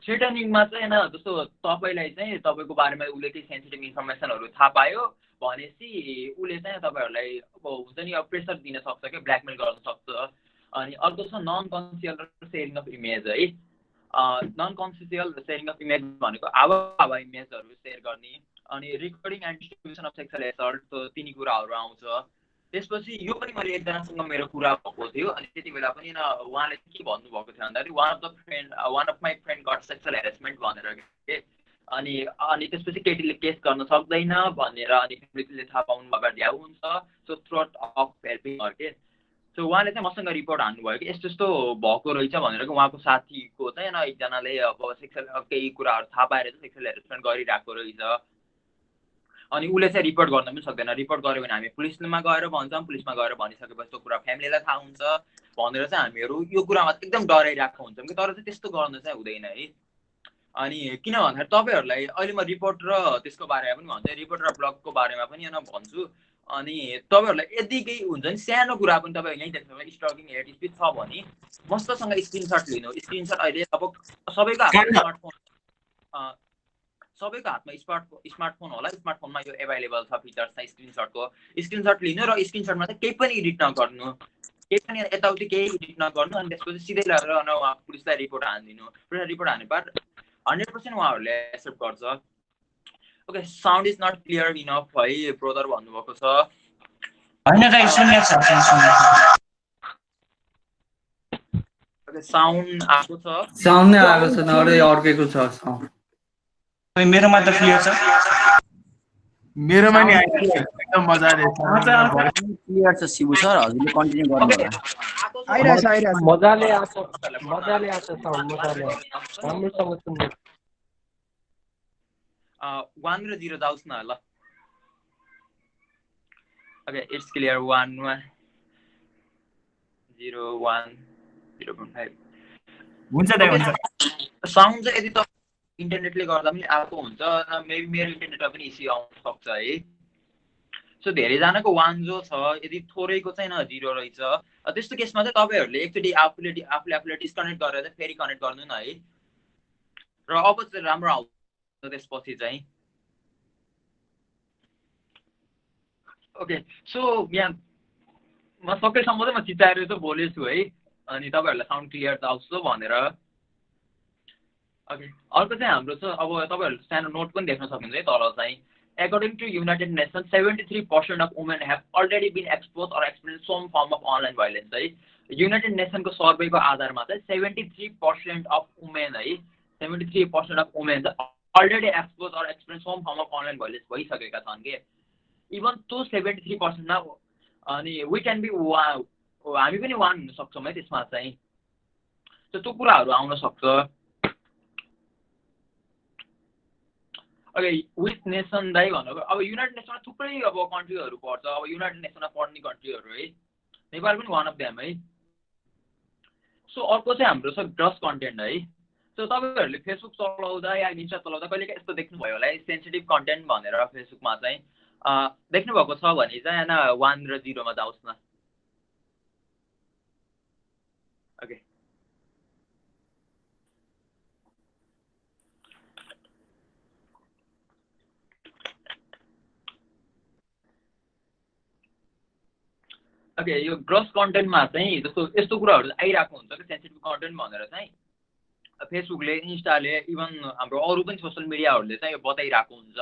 [SPEAKER 1] थ्रेटनिङमा चाहिँ जस्तो तपाईँलाई चाहिँ तपाईँको बारेमा उसले केही सेन्सिटिभ इन्फर्मेसनहरू थाहा पायो भनेपछि उसले चाहिँ तपाईँहरूलाई अब हुन्छ नि अब प्रेसर दिन सक्छ क्या, ब्ल्याकमेल गर्न सक्छ। अनि अर्को छ नन कन्सियल सेयरिङ अफ इमेज है। नन कन्सियल सेयरिङ अफ इमेज भनेको हावा इमेजहरू सेयर गर्ने अनि recording and distribution of sexual assault तिनी कुराहरू आउँछ। त्यसपछि यो पनि मैले एकजनासँग मेरो कुरा भएको थियो अनि त्यति बेला पनि उहाँले के भन्नुभएको थियो भन्दाखेरि one of my friend got sexual harassment भनेर के। अनि त्यसपछि केटीले केस गर्न सक्दैन भनेर अनि फेमिलीले थाहा पाउनु भएर ढ्याउ हुन्छ। सो थ्रोट अफ हेल्पिङ के। सो उहाँले चाहिँ मसँग रिपोर्ट हान्नुभयो कि यस्तो यस्तो भएको रहेछ भनेर उहाँको साथीको चाहिँ एकजनाले अब सेक्सुअल केही कुराहरू थाहा पाएर चाहिँ सेक्सुअल हेरेसमेन्ट गरिरहेको रहेछ। अनि उसले चाहिँ रिपोर्ट गर्न पनि सक्दैन। रिपोर्ट गऱ्यो भने हामी पुलिसमा गएर भन्छौँ, पुलिसमा गएर भनिसकेपछि त्यो कुरा फ्यामिलीलाई थाहा हुन्छ भनेर चाहिँ हामीहरू यो कुरामा एकदम डराइरहेको हुन्छौँ कि तर चाहिँ त्यस्तो गर्नु चाहिँ हुँदैन है। अनि किन भन्दाखेरि तपाईँहरूलाई अहिले म रिपोर्ट र त्यसको बारेमा पनि भन्छु, रिपोर्ट र ब्लगको बारेमा पनि भन्छु। अनि तपाईँहरूलाई यदि केही हुन्छ नि सानो कुरा पनि तपाईँहरू यहीँ देख्नु स्टकिङ हेट स्पिच छ भने मस्तसँग स्क्रिनसट लिनु। स्क्रिनसट अहिले अब सबैको हातमा स्मार्टफोन होला। स्मार्टफोनमा यो एभाइलेबल छ फिचर्स चाहिँ स्क्रिनसट लिनु र स्क्रिनसटमा चाहिँ केही पनि एडिट नगर्नु, केही पनि यताउति केही एडिट नगर्नु। अनि त्यसपछि सिधै लगेर उहाँ पुलिसलाई रिपोर्ट हानिदिनु। रिपोर्ट हाने बाद 100% उहाँहरूले एक्सेप्ट गर्छ। Okay sound is not clear enough है ब्रदर भन्नुभएको छ। ओके साउन्ड आएको छ?
[SPEAKER 4] साउन्ड नै आएको छ नरे अर्केको छ साउन्ड।
[SPEAKER 3] मेरोमा त क्लियर छ।
[SPEAKER 5] मेरोमा नि एकदम मजाले
[SPEAKER 6] क्लियर छ शिबु सर, हजुरले कन्टिन्यू गर्नु होला।
[SPEAKER 7] आइराछ मजाले आछ साउन्ड मजाले राम्रोसँग सुन्नु।
[SPEAKER 1] 1 र 0 जाओस् न ल। ओके इट्स क्लियर 1 1 0 1 0.5
[SPEAKER 3] हुन्छ दाइ हुन्छ।
[SPEAKER 1] साउन्ड चाहिँ यदि त इन्टरनेटले गर्दा पनि आएको हुन्छ, मेबी मेरो इन्टरनेटमा पनि इस्यु आउन सक्छ है। सो धेरैजनाको 1 जो छ, यदि थोरैको चाहिँ 0 रहेछ त्यस्तो केसमा चाहिँ तपाईँहरूले एकचोटि आफूले डिस्कनेक्ट गरेर चाहिँ फेरि कनेक्ट गर्नु न है। र अब चाहिँ राम्रो आउँछ त्यसपछि चाहिँ। ओके सो यहाँ म सकेसम्म चाहिँ म चिचाएर चाहिँ बोलेछु है। अनि तपाईँहरूलाई साउन्ड क्लियर आउँछ भनेर। ओके अर्को चाहिँ हाम्रो छ, अब तपाईँहरूले सानो नोट पनि देख्न सक्नुहुन्छ है तल चाहिँ। According to United Nations, 73% of women have already been exposed or experienced some form of online violence है। युनाइटेड नेसनको सर्वेको आधारमा चाहिँ 73% अफ वुमेन है, 73% अफ वुमेन चाहिँ already expose or experience some form of online violence भइसकेका छन् के। इभन त्यो 73%मा अनि वी क्यान बी हामी पनि 1 हुन सक्छौँ है त्यसमा चाहिँ। त्यो कुराहरू आउन सक्छ। ओके विथ नेसन दाइ भनेको अब युनाइटेड नेसनमा थुप्रै अब कन्ट्रीहरू पर्छ। अब युनाइटेड नेसनमा पढ्ने कन्ट्रीहरू है, नेपाल पनि वान अफ देम है। सो अर्को चाहिँ हाम्रो छ ग्रस कन्टेन्ट है। सो तपाईँहरूले फेसबुक चलाउँदा या इन्स्टा चलाउँदा कहिले यस्तो देख्नुभयो होला सेन्सिटिभ कन्टेन्ट भनेर फेसबुकमा चाहिँ देख्नुभएको छ भने चाहिँ 1 र 0 मा जाओस् न। ओके ओके यो ग्रस कन्टेन्टमा चाहिँ जस्तो यस्तो कुराहरू आइरहेको हुन्छ कि सेन्सिटिभ कन्टेन्ट भनेर चाहिँ फेसबुकले इन्स्टाले इभन हाम्रो अरू पनि सोसियल मिडियाहरूले चाहिँ यो बताइरहेको हुन्छ।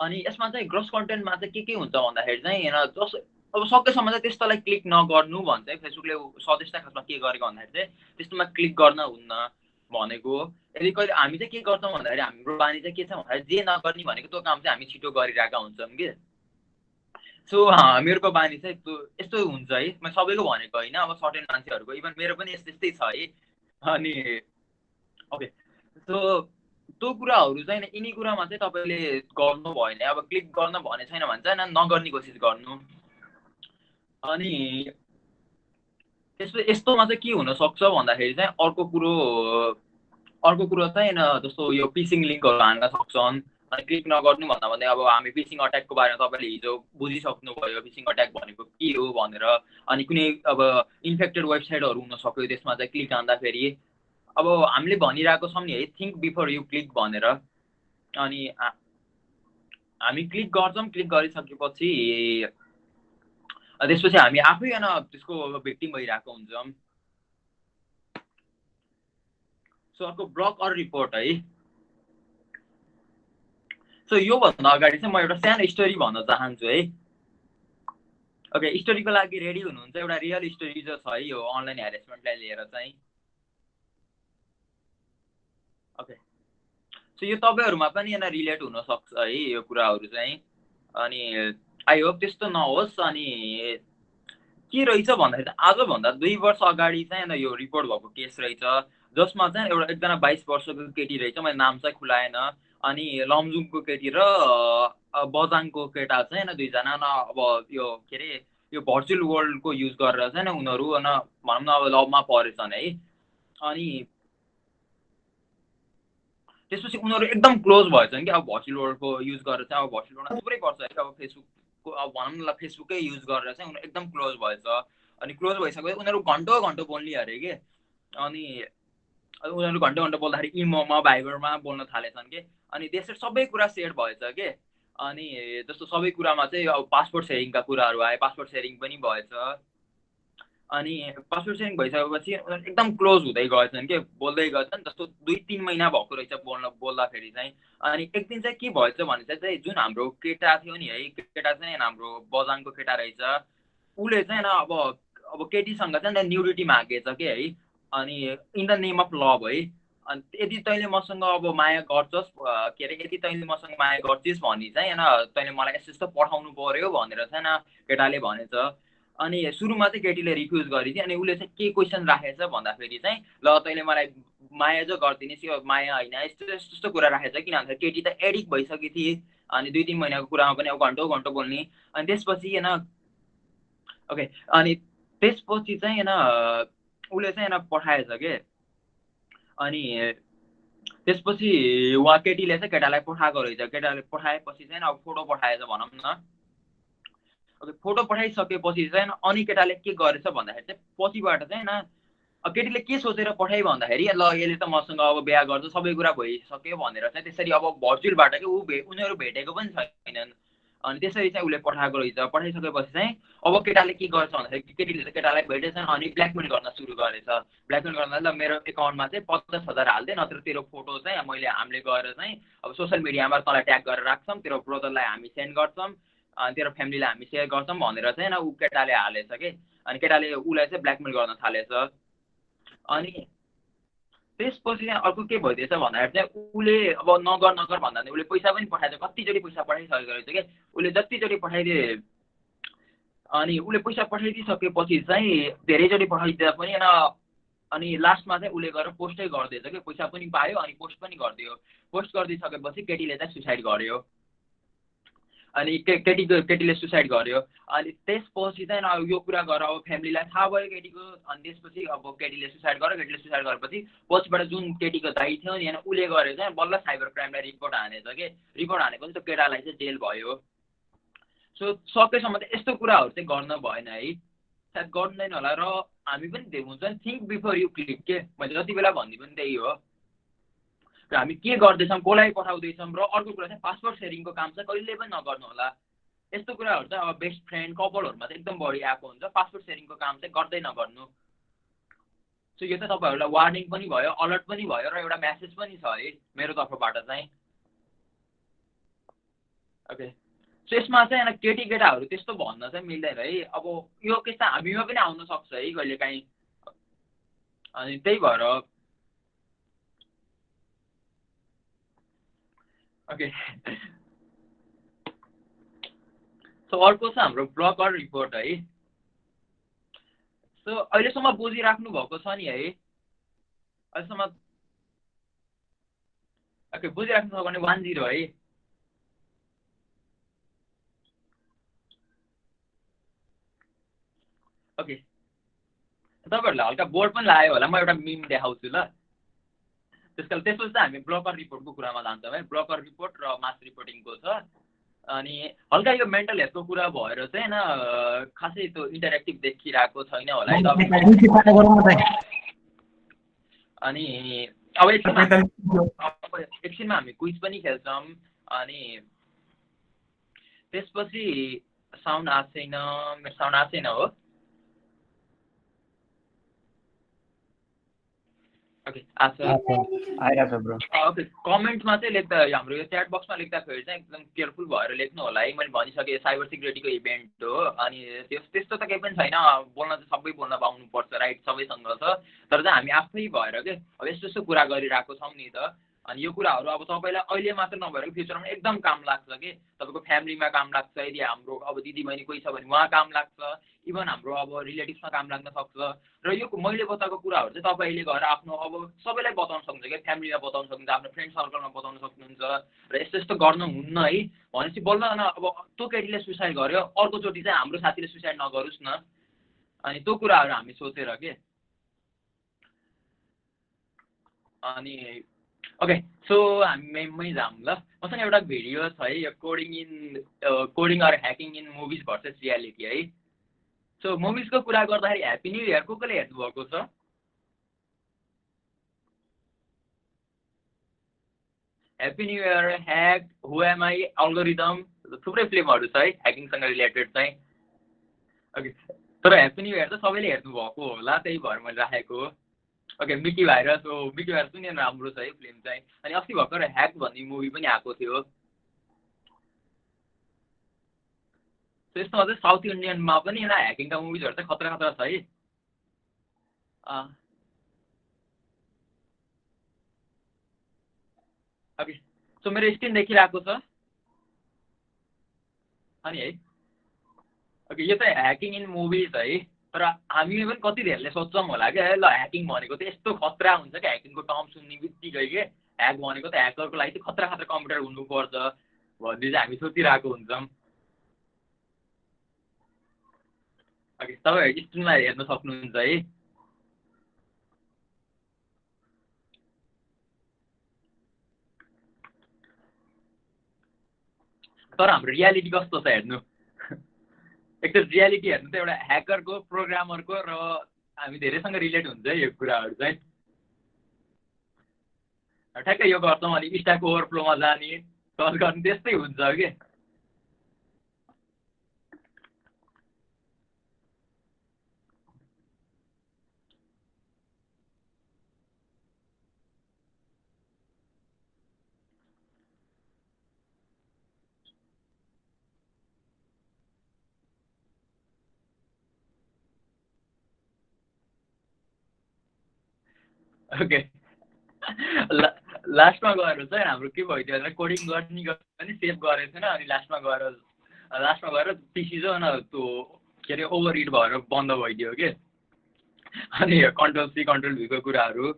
[SPEAKER 1] अनि यसमा चाहिँ ग्रस कन्टेन्टमा चाहिँ के हुन्छ भन्दाखेरि चाहिँ जस अब सकेसम्म चाहिँ त्यस्तोलाई क्लिक नगर्नु भन्छ फेसबुकले सजेस्ट खासमा के गरेको भन्दाखेरि चाहिँ त्यस्तोमा क्लिक गर्न हुन्न। भनेको यदि कहिले हामी चाहिँ के गर्छौँ भन्दाखेरि हाम्रो बानी चाहिँ के छ भन्दाखेरि जे नगर्ने भनेको त्यो काम चाहिँ हामी छिटो गरिरहेका हुन्छौँ कि सो हामीहरूको बानी चाहिँ यस्तो हुन्छ है म सबैको भनेको होइन अब सर्टेन मान्छेहरूको इभन मेरो पनि यस्तै छ है अनि ओके सो त्यो कुराहरू चाहिँ यिनी कुरामा चाहिँ तपाईँले गर्नु भएन अब क्लिक गर्न भने छैन भने चाहिँ नगर्ने कोसिस गर्नु अनि यस्तोमा चाहिँ के हुनसक्छ भन्दाखेरि चाहिँ अर्को कुरो चाहिँ जस्तो यो फिसिङ लिङ्कहरू हान्न सक्छन् अनि क्लिक नगर्नु भन्दा भन्दै अब हामी फिसिङ अट्याकको बारेमा तपाईँले हिजो बुझिसक्नुभयो फिसिङ अट्याक भनेको के हो भनेर अनि कुनै अब इन्फेक्टेड वेबसाइटहरू हुनसक्यो त्यसमा चाहिँ क्लिक हान्दाखेरि अब हामीले भनिरहेको छौँ नि है थिङ्क बिफोर यु क्लिक भनेर अनि हामी क्लिक गर्छौँ क्लिक गरिसकेपछि त्यसपछि हामी आफै त्यसको भिक्टिम भइरहेको हुन्छौँ सो अर्को ब्लक अर रिपोर्ट है सो योभन्दा अगाडि चाहिँ म एउटा सानो स्टोरी भन्न चाहन्छु है ओके स्टोरीको लागि रेडी हुनुहुन्छ एउटा रियल स्टोरी जो छ है यो अनलाइन ह्यारेसमेन्टलाई लिएर चाहिँ ओके सो यो तपाईँहरूमा पनि रिलेट हुनसक्छ है यो कुराहरू चाहिँ अनि आई होप त्यस्तो नहोस् अनि के रहेछ भन्दाखेरि आजभन्दा 2 वर्ष अगाडि चाहिँ यो रिपोर्ट भएको केस रहेछ जसमा चाहिँ एकजना 22 वर्षको केटी रहेछ मैले नाम चाहिँ खुलाएन अनि लमजुङको केटी र बजाङको केटा चाहिँ दुईजना अब यो के अरे यो भर्चुअल वर्ल्डको युज गरेर चाहिँ उनीहरू भनौँ न अब लभमा परेछन् है अनि त्यसपछि उनीहरू एकदम क्लोज भएछन् कि अब भर्चुअल वर्ल्डको युज गरेर चाहिँ अब भर्चुअल वर्ल्डमा थुप्रै पर्छ है अब फेसबुकको अब भनौँ न फेसबुकै युज गरेर चाहिँ उनीहरू एकदम क्लोज भएछ अनि क्लोज भइसकेपछि उनीहरू घन्टो बोल्ने अरे कि अनि उनीहरू घन्टो बोल्दाखेरि इमोमा भाइबरमा बोल्न थालेछन् कि अनि त्यसरी सबै कुरा सेयर भएछ कि अनि जस्तो सबै कुरामा चाहिँ अब पासपोर्ट सेयरिङका कुराहरू आए पासपोर्ट सेयरिङ पनि भएछ अनि पासपोर्ट सेयरिङ भइसकेपछि उनीहरू एकदम क्लोज हुँदै गएछन् कि बोल्दै गएछन् जस्तो 2-3 महिना भएको रहेछ बोल्दाखेरि चाहिँ अनि एक दिन चाहिँ के भएछ भने चाहिँ जुन हाम्रो केटा थियो नि है केटा चाहिँ हाम्रो बजाङको केटा रहेछ उसले चाहिँ अब केटीसँग चाहिँ न्युडिटी मागेछ कि है अनि in the name of love है अनि यदि तैँले मसँग अब माया गर्छस् के अरे यदि तैँले मसँग माया गर्छिस् भनी चाहिँ तैँले मलाई यस्तो पठाउनु पर्यो भनेर चाहिँ केटाले भनेछ अनि सुरुमा चाहिँ केटीले रिफ्युज गरिदियो अनि उसले चाहिँ के क्वेसन राखेछ भन्दाखेरि चाहिँ ल तैँले मलाई माया जो गरिदिनेस् यो माया होइन यस्तो कुरा राखेछ किन भन्दाखेरि केटी त एडिक्ट भइसकेको थिए अनि 2-3 महिनाको कुरामा पनि अब घन्टो बोल्ने अनि त्यसपछि ओके अनि त्यसपछि चाहिँ उसले चाहिँ पठाएछ के अनि त्यसपछि उहाँ केटीले चाहिँ केटालाई पठाएको रहेछ केटाले पठाएपछि चाहिँ अब फोटो पठाएछ भनौँ न ओके फोटो पठाइसकेपछि चाहिँ अनि केटाले के गरेछ भन्दाखेरि चाहिँ पछिबाट चाहिँ केटीले के सोचेर पठाइ भन्दाखेरि ल यसले त मसँग अब बिहा गर्छ सबै कुरा भइसक्यो भनेर चाहिँ त्यसरी अब भर्चुअलबाट कि उनीहरू भेटेको पनि छैनन् अनि त्यसरी चाहिँ उसले पठाएको रहेछ पठाइसकेपछि चाहिँ अब केटाले के गर्छ भन्दाखेरि केटीले चाहिँ केटालाई भेटेछन् अनि ब्ल्याकमेल गर्न सुरु गरेछ ब्ल्याकमेल गर्न ल मेरो एकाउन्टमा चाहिँ 50,000 हाल्दे नत्र तेरो फोटो चाहिँ हामीले गएर चाहिँ अब सोसियल मिडियामा तँलाई ट्याग गरेर राख्छौँ तेरो ब्रदरलाई हामी सेन्ड गर्छौँ अनि तेरो फ्यामिलीलाई हामी सेयर गर्छौँ भनेर चाहिँ ऊ केटाले हालेछ कि अनि केटाले उसलाई चाहिँ ब्ल्याकमेल गर्न थालेछ अनि त्यसपछि चाहिँ अर्को के भइदिएछ भन्दाखेरि चाहिँ उसले अब नगर भन्दा उसले पैसा पनि पठाएछ कतिचोटि पैसा पठाइसकेको रहेछ कि उसले जतिचोटि पठाइदिए अनि उसले पैसा पठाइदिइसकेपछि चाहिँ धेरैचोटि पठाइदिँदा पनि अनि लास्टमा चाहिँ उसले गएर पोस्टै गरिदिएछ कि पैसा पनि पायो अनि पोस्ट पनि गरिदियो पोस्ट गरिदिइसकेपछि केटीले चाहिँ सुसाइड गर्यो अनि केटीले सुसाइड गर्यो अनि त्यसपछि चाहिँ यो कुरा गरेर अब फ्यामिलीलाई थाहा भयो केटीको अनि त्यसपछि अब केटीले सुसाइड गरेपछि पछिबाट जुन केटीको दाइ थियो नि उसले गरे चाहिँ बल्ल साइबर क्राइमलाई रिपोर्ट हानेछ कि रिपोर्ट हानेपछि त्यो केटालाई चाहिँ जेल भयो सो सकेसम्म चाहिँ यस्तो कुराहरू चाहिँ गर्न भएन है सायद गर्दैन होला र हामी पनि हुन्छ नि थिङ्क बिफोर यु क्लिक के मैले जति बेला भन्ने पनि त्यही हो र हामी के गर्दैछौँ कसलाई पठाउँदैछौँ र अर्को कुरा चाहिँ पासपोर्ट सेयरिङको काम चाहिँ कहिले पनि नगर्नु होला यस्तो कुराहरू चाहिँ अब बेस्ट फ्रेन्ड कपलहरूमा चाहिँ एकदम बढी आएको हुन्छ पासपोर्ट सेयरिङको काम चाहिँ गर्दै नगर्नु सो यो चाहिँ तपाईँहरूलाई वार्निङ पनि भयो अलर्ट पनि भयो र एउटा मेसेज पनि छ है मेरो तर्फबाट चाहिँ ओके सो यसमा चाहिँ केटाहरू त्यस्तो भन्न चाहिँ मिल्दैन है अब यो केस चाहिँ हामीमा पनि आउन सक्छ है कहिलेकाहीँ अनि त्यही भएर ओके सो अर्को छ हाम्रो ब्लकर रिपोर्ट है सो अहिलेसम्म बुझिराख्नु भएको छ नि है अहिलेसम्म ओके बुझिराख्नु छ भने 10 है ओके तपाईहरुले हल्का बोर्ड पनि लाग्यो होला म एउटा मिम देखाउँछु ल त्यसकारण त्यसपछि चाहिँ हामी ब्लकर रिपोर्टको कुरामा जान्छौँ है ब्लकर रिपोर्ट र मास रिपोर्टिङको छ अनि हल्का यो मेन्टल हेल्थको कुरा भएर चाहिँ हैन खासै त्यो इन्टरेक्टिभ देखिरहेको छैन होला है अनि अब एकछिनमा हामी क्विज पनि खेल्छौँ अनि त्यसपछि साउन्ड आछैन मेरो साउन्ड आछैन हो ओके
[SPEAKER 6] आइरहेको छ ब्रो
[SPEAKER 1] ओके कमेन्टमा चाहिँ लेख्दा हाम्रो यो च्याट बक्समा लेख्दाखेरि चाहिँ एकदम केयरफुल भएर लेख्नु होला है मैले भनिसकेँ साइबर सिक्युरिटीको इभेन्ट हो अनि त्यस्तो त केही पनि छैन बोल्न चाहिँ सबै बोल्न पाउनुपर्छ राइट सबैसँग छ तर चाहिँ हामी आफै भएर के अब यस्तो यस्तो कुरा गरिरहेको छौँ नि त अनि यो कुराहरू अब तपाईँलाई अहिले मात्र नभएर फ्युचरमा एकदम काम लाग्छ कि तपाईँको फ्यामिलीमा काम लाग्छ यदि हाम्रो अब दिदीबहिनी कोही छ भने उहाँ काम लाग्छ इभन हाम्रो अब रिलेटिभ्समा काम लाग्न सक्छ र यो मैले बताएको कुराहरू चाहिँ तपाईँले गएर आफ्नो अब सबैलाई बताउन सक्नुहुन्छ क्या फ्यामिलीमा बताउन सक्नुहुन्छ आफ्नो फ्रेन्ड सर्कलमा बताउन सक्नुहुन्छ र यस्तो यस्तो गर्नुहुन्न है भनेपछि बल्ल न अब त्यो केटीले सुसाइड गर्यो अर्कोचोटि चाहिँ हाम्रो साथीले सुसाइड नगरोस् न अनि त्यो कुराहरू हामी सोचेर के अनि ओके सो हामी मेममै जाऊँ ल मसँग एउटा भिडियो छ है यो coding or hacking in movies versus reality है सो मुभिजको कुरा गर्दाखेरि ह्याप्पी न्यू इयर को कसले हेर्नु भएको छ Happy New Year hack who am I algorithm थुप्रै फिल्महरू छ है ह्याकिङसँग रिलेटेड चाहिँ ओके तर ह्याप्पी न्यू इयर त सबैले हेर्नु भएको होला त्यही भएर मैले राखेको ओके मिकी भाइरस हो मिकी भाइरस पनि राम्रो छ है फिल्म चाहिँ अनि अस्ति भर्खर ह्याक भन्ने मुभी पनि आएको थियो त्यसमा चाहिँ साउथ इन्डियनमा पनि एउटा ह्याकिङका मुभिजहरू चाहिँ खतरा खतरा छ है ओके सो मेरो स्क्रिन देखिरहेको छ अनि है ओके यो चाहिँ ह्याकिङ इन मुभिज है तर हामीले पनि कति धेरैले सोच्छौँ होला क्या ल ह्याकिङ भनेको त यस्तो खतरा हुन्छ क्या ह्याकिङको टर्म सुन्ने बित्तिकै के ह्याक भनेको त ह्याकरको लागि चाहिँ खतरा खतरा कम्प्युटर हुनुपर्छ भन्ने चाहिँ हामी सोचिरहेको हुन्छौँ ओके तपाईँ स्क्रिनमा हेर्न सक्नुहुन्छ है तर हाम्रो रियालिटी कस्तो छ हेर्नु एक त रियालिटी हेर्नु त एउटा ह्याकरको प्रोग्रामरको र हामी धेरैसँग रिलेट हुन्छ है यो कुराहरू चाहिँ ठ्याक्कै यो गर्छौँ अनि स्ट्याक ओभरफ्लोमा जाने कल गर्ने त्यस्तै हुन्छ कि ओके लास्टमा गएर चाहिँ हाम्रो के भइदियो भने कोडिङ गर्ने पनि सेभ गरेको थिएन अनि लास्टमा गएर पिसी चाहिँ त्यो के अरे ओभर हिट भएर बन्द भइदियो कि अनि कन्ट्रोल सी कन्ट्रोल भीको कुराहरू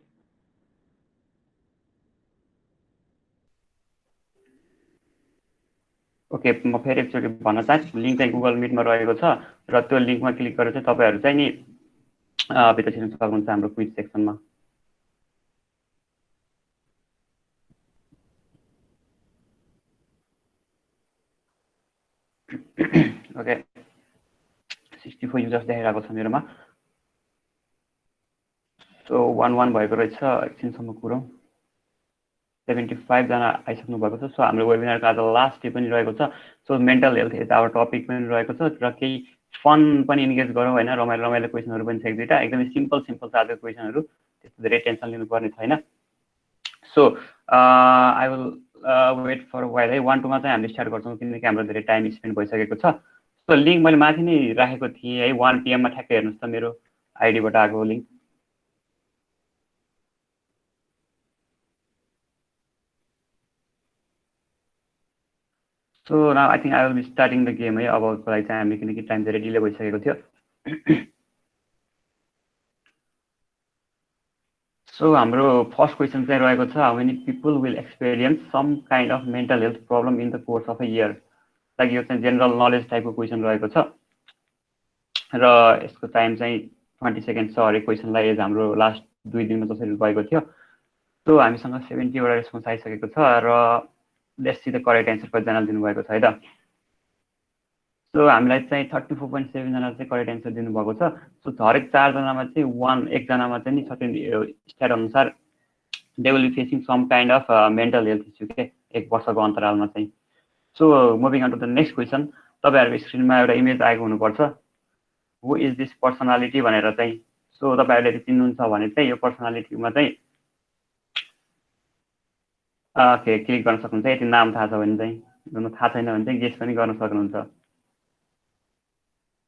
[SPEAKER 8] ओके म फेरि एकचोटि भन्न चाहन्छु लिङ्क चाहिँ गुगल मिटमा रहेको छ र त्यो लिङ्कमा क्लिक गरेर चाहिँ तपाईँहरू चाहिँ नि भित्र छिर्न सक्नुहुन्छ हाम्रो क्विज सेक्सनमा ओके 64 युजर्स देखाइरहेको छ मेरोमा सो 11 भएको रहेछ एकछिनसम्म कुरौँ 75 जना आइसक्नु भएको छ सो हाम्रो वेबिनारको आज लास्ट डे पनि रहेको छ so mental health is our topic पनि रहेको छ र केही फन पनि इन्गेज गरौँ होइन रमाइलो रमाइलो क्वेसनहरू पनि छ एक दुईवटा एकदमै सिम्पल छ आजको क्वेसनहरू त्यस्तो धेरै टेन्सन लिनुपर्ने छैन so I will wait for while है 1 2 मा चाहिँ हामीले स्टार्ट गर्छौँ किनकि हाम्रो धेरै टाइम स्पेन्ड भइसकेको छ सो लिङ्क मैले माथि नै राखेको थिएँ है 1 PM मा ठ्याक्कै हेर्नुहोस् त मेरो आइडीबाट आएको link so now I think I will be starting the game है। अबको लागि चाहिँ हामी किनकि टाइम धेरै डिले भइसकेको थियो। सो हाम्रो फर्स्ट क्वेसन चाहिँ रहेको छ, how many people will experience some kind of mental health problem in the course of a year. Like यो चाहिँ जेनरल नलेज टाइपको क्वेसन रहेको छ र यसको टाइम चाहिँ 20 सेकेन्ड छ। हरेक क्वेसनलाई एज हाम्रो लास्ट 2 दिनमा जसरी भएको थियो। सो हामीसँग 70 वटा रेस्पोन्स आइसकेको छ र let's see the correct answer कतिजनाले दिनुभएको छ है त। सो हामीलाई चाहिँ 34.7 जना चाहिँ करेक्ट एन्सर दिनुभएको छ। सो हरेक 4 जनामा चाहिँ एकजनामा चाहिँ नि सर्टेन स्ट्याट अनुसार they will be facing some kind of mental health issue के 1 वर्षको अन्तरालमा चाहिँ। So moving on to the next question, तपाईँहरूको स्क्रिनमा एउटा इमेज आएको हुनुपर्छ, हु इज दिस पर्सनालिटी भनेर चाहिँ। सो तपाईँहरूले चिन्नुहुन्छ भने चाहिँ यो पर्सनालिटीमा चाहिँ ओके क्लिक गर्न सक्नुहुन्छ। यति नाम थाहा छ भने चाहिँ, थाहा छैन भने चाहिँ गेस पनि गर्न सक्नुहुन्छ।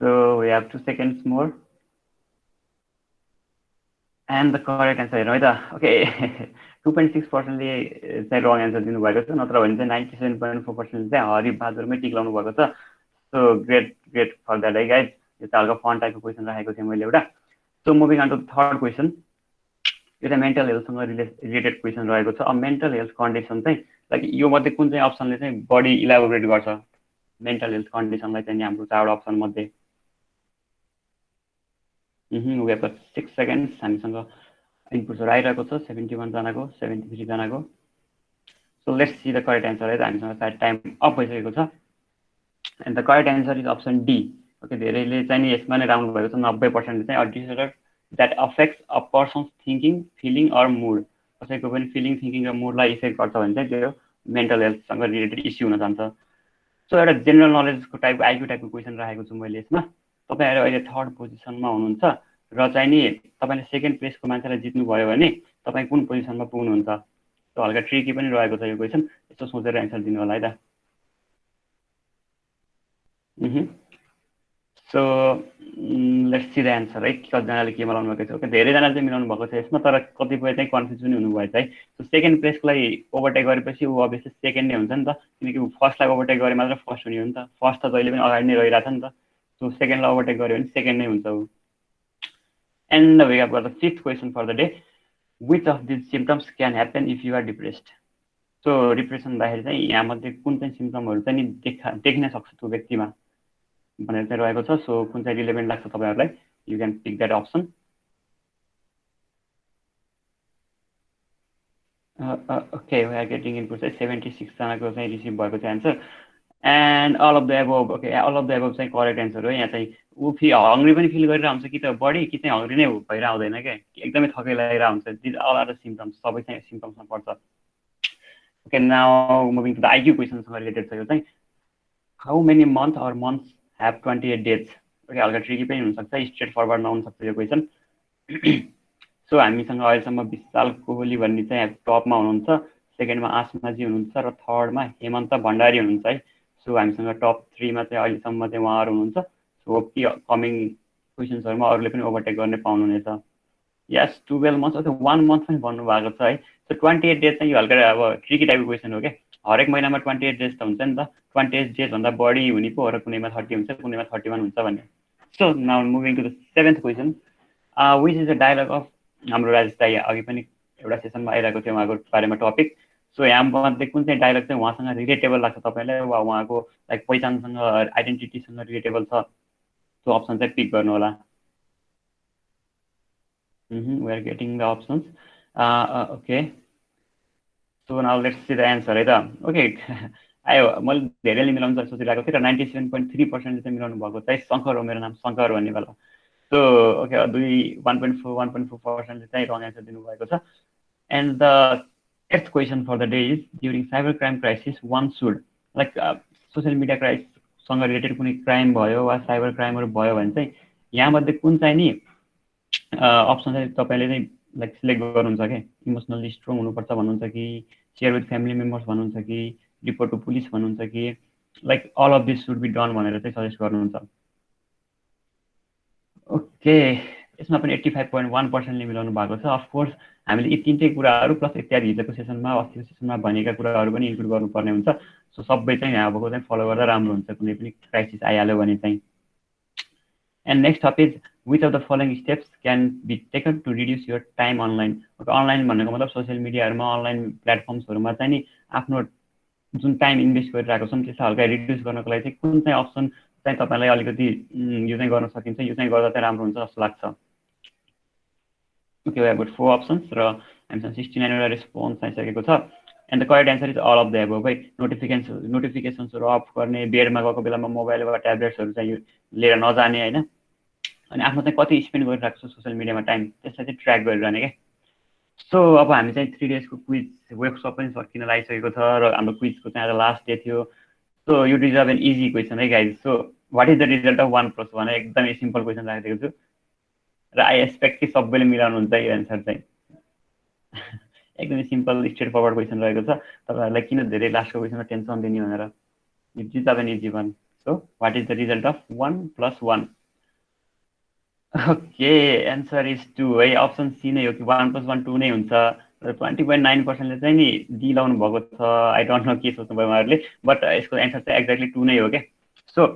[SPEAKER 8] So we have 2 seconds more and the correct answer हेरौँ है त। ओके 2.6%ले चाहिँ रङ एन्सर दिनुभएको छ, नत्र भने चाहिँ 97.4% चाहिँ हरिबहादुरमै टिक लाउनु भएको छ। सो ग्रेट फर द्याट है गाइज। यो चाहिँ हल्का फन टाइपको क्वेसन राखेको थिएँ मैले एउटा। So moving on to third question, यो चाहिँ मेन्टल हेल्थसँग रिलेटेड क्वेसन रहेको छ। अब मेन्टल हेल्थ कन्डिसन चाहिँ लाइक यो मध्ये कुन चाहिँ अप्सनले चाहिँ बढी इलाबोरेट गर्छ मेन्टल हेल्थ कन्डिसनलाई चाहिँ हाम्रो 4 अप्सन मध्ये। We have 6 seconds. हामीसँग इनपुट्सहरू आइरहेको छ 71 जनाको, 73 जनाको। So let's see the correct answer है त। हामीसँग सायद टाइम अफ भइसकेको छ and the correct answer is option D. Okay धेरैले चाहिँ नि यसमा नै राउन्ड भएको छ। 90% चाहिँ a disorder that affects a person's thinking, feeling or mood. कसैको पनि फिलिङ, थिङ्किङ र मुडलाई इफेक्ट गर्छ भने चाहिँ त्यो मेन्टल हेल्थसँग रिलेटेड इस्यु हुन जान्छ। सो एउटा जेनरल नलेजको टाइपको आइक्यू टाइपको क्वेसन राखेको छु मैले यसमा। तपाईँहरू अहिले 3rd पोजिसनमा हुनुहुन्छ र चाहिँ नि तपाईँले 2nd प्लेसको मान्छेलाई जित्नुभयो भने तपाईँ कुन पोजिसनमा पुग्नुहुन्छ। सो हल्का ट्रिकी पनि रहेको छ यो क्वेसन, यसो सोचेर एन्सर दिनु होला है त। So let's see the answer है, कतिजनाले के मिलाउनु भएको छ। ओके धेरैजनाले चाहिँ मिलाउनु भएको छ यसमा, तर कतिपय चाहिँ कन्फ्युज पनि हुनुभएछ है। सो 2nd प्लेसको लागि ओभरटेक गरेपछि ऊ अभियसली 2nd नै हुन्छ नि त, किनकि ऊ फर्स्टलाई ओभरटेक गरे मात्र फर्स्ट हुने हो नि त। फर्स्ट त जहिले पनि अगाडि नै रहिरहेछ नि त। सो 2ndलाई ओभरटेक गर्यो भने 2nd नै हुन्छ ऊ। And we have got the 5th question for the day, which of these symptoms can happen if you are depressed. So depression हुँदाखेरि चाहिँ यहाँ मध्ये कुन चाहिँ सिम्पटमहरू चाहिँ नि देख्न सक्छ त्यो व्यक्तिमा भनेर चाहिँ रहेको छ। सो कुन चाहिँ रिलेभेन्ट लाग्छ तपाईँहरूलाई, you can pick that option. Okay we are getting input चाहिँ 76 जनाको चाहिँ रिसिभ भएको छ answer and all of the above. Okay all of the above चाहिँ करेक्ट एन्सर हो। यहाँ चाहिँ ऊ हङ्ग्री पनि फिल गरिरहेको हुन्छ कि त बढी, कि चाहिँ हङ्ग्री नै भइरहेको हुँदैन क्या, एकदमै थकै लागिरहेको हुन्छ। These all are the symptoms, सबै चाहिँ सिम्पटम्समा पर्छ। Okay now moving to the IQ क्वेसनसँग रिलेटेड छ यो चाहिँ, how many month or months have 28 days. Okay हल्का ट्रिकी पनि हुनसक्छ, स्ट्रेट फरवर्ड नहुनसक्छ यो क्वेसन। सो हामीसँग अहिलेसम्म विशाल कोहली भन्ने चाहिँ टपमा हुनुहुन्छ, 2ndमा आसमाजी हुनुहुन्छ र 3rdमा हेमन्त भण्डारी हुनुहुन्छ है। सो हामीसँग टप 3मा चाहिँ अहिलेसम्म चाहिँ उहाँहरू हुनुहुन्छ। सो होप कि कमिङ क्वेसन्सहरूमा अरूले पनि ओभरटेक गर्ने पाउनुहुनेछ। यस 12 मन्थ अथवा 1 मन्थ पनि भन्नुभएको छ है। सो 28 डेज चाहिँ यो हल्का अब ट्रिकी टाइपको क्वेसन हो क्या। हरेक महिनामा 28 डेज त हुन्छ नि त, 28 डेजभन्दा बढी हुने पो हो र कुनैमा 30 हुन्छ, कुनैमा 31 हुन्छ भन्ने। So now moving to the 7th question, which is the dialogue of. हाम्रो राजेश दाइ अघि पनि एउटा सेसनमा आइरहेको थियो उहाँको बारेमा टपिक। सो यहाँ मध्ये कुन चाहिँ डायलग चाहिँ उहाँसँग रिलेटेबल लाग्छ तपाईँलाई वा उहाँको लाइक पहिचानसँग आइडेन्टिटीसँग रिलेटेबल छ, त्यो अप्सन चाहिँ पिक गर्नु होला। We are getting the options. Okay so now let's see the answer है त। ओके आयो, मैले धेरैले मिलाउनु सोचिरहेको थिएँ र 97.3% चाहिँ मिलाउनु भएको चाहिँ शङ्कर हो। मेरो नाम शङ्कर भन्ने बेला। सो ओके 1.4% चाहिँ रङ एन्सर दिनुभएको छ। And the 8th question for the day is, during cyber crime crisis one should, like social media क्राइसिससँग रिलेटेड कुनै क्राइम भयो वा साइबर क्राइमहरू भयो भने चाहिँ यहाँ मध्ये कुन चाहिँ नि अप्सन चाहिँ तपाईँले चाहिँ लाइक सिलेक्ट गर्नुहुन्छ क्या। इमोसनली स्ट्रङ हुनुपर्छ भन्नुहुन्छ कि, सेयर विथ फ्यामिली मेम्बर्स भन्नुहुन्छ कि, रिपोर्ट टु पुलिस भन्नुहुन्छ कि, like all of this should be done भनेर चाहिँ सजेस्ट गर्नुहुन्छ। ओके यसमा पनि 85.1%ले मिलाउनु भएको छ। अफकोर्स हामीले यी तीनटै कुराहरू प्लस इत्यादि हिजोको सेसनमा अस्तिको सेसनमा भनेका कुराहरू पनि इन्क्लुड गर्नुपर्ने हुन्छ। सो सबै चाहिँ यहाँको चाहिँ फलो गर्दा राम्रो हुन्छ कुनै पनि क्राइसिस आइहाल्यो भने चाहिँ। And next topic is which of the following steps can be taken to reduce your time online? Online भनेको मतलब सोसियल मिडियाहरूमा अनलाइन प्लेटफर्म्सहरूमा चाहिँ नि आफ्नो जुन टाइम इन्भेस्ट गरिरहेको छौँ त्यसलाई हल्का रिड्युस गर्नको लागि चाहिँ कुन चाहिँ अप्सन चाहिँ तपाईँलाई अलिकति यो चाहिँ गर्न सकिन्छ, यो चाहिँ गर्दा चाहिँ राम्रो हुन्छ जस्तो लाग्छ? Okay, we have got 4 options र हामीसँग 69 वटा रेस्पोन्स आइसकेको छ। And the correct answer is all of the above है। नोटिफिकेसन्सहरू अफ गर्ने, बेडमा गएको बेलामा मोबाइल वा ट्याब्लेट्सहरू चाहिँ लिएर नजाने होइन, अनि आफ्नो चाहिँ कति स्पेन्ड गरिरहेको छ सोसियल मिडियामा टाइम त्यसलाई चाहिँ ट्र्याक गरिरहने क्या। सो अब हामी चाहिँ 3 डेजको क्विज वर्कसप पनि सकिन लागिसकेको छ र हाम्रो क्विजको चाहिँ आज लास्ट डे थियो। So you deserve an easy question है guys. So what is the result of 1+1? एकदमै सिम्पल क्वेसन राखिदिएको छु र आई एक्सपेक्ट कि सबैले मिलाउनुहुन्छ यो एन्सर चाहिँ। एकदमै सिम्पल स्ट्रेट फरवर्ड क्वेसन रहेको छ। तपाईँहरूलाई किन धेरै लास्टको क्वेसनमा टेन्सन दिने भनेर, you deserve an easy one. So what is the result of 1+1? Okay, answer is 2 है। अप्सन सी नै हो कि 1+1 2 नै हुन्छ। 20.9%ले चाहिँ नि डी लाउनु भएको छ। आई डोन्ट नो के सोच्नुभयो उहाँहरूले, बट यसको एन्सर चाहिँ एक्ज्याक्टली 2 नै हो क्या। सो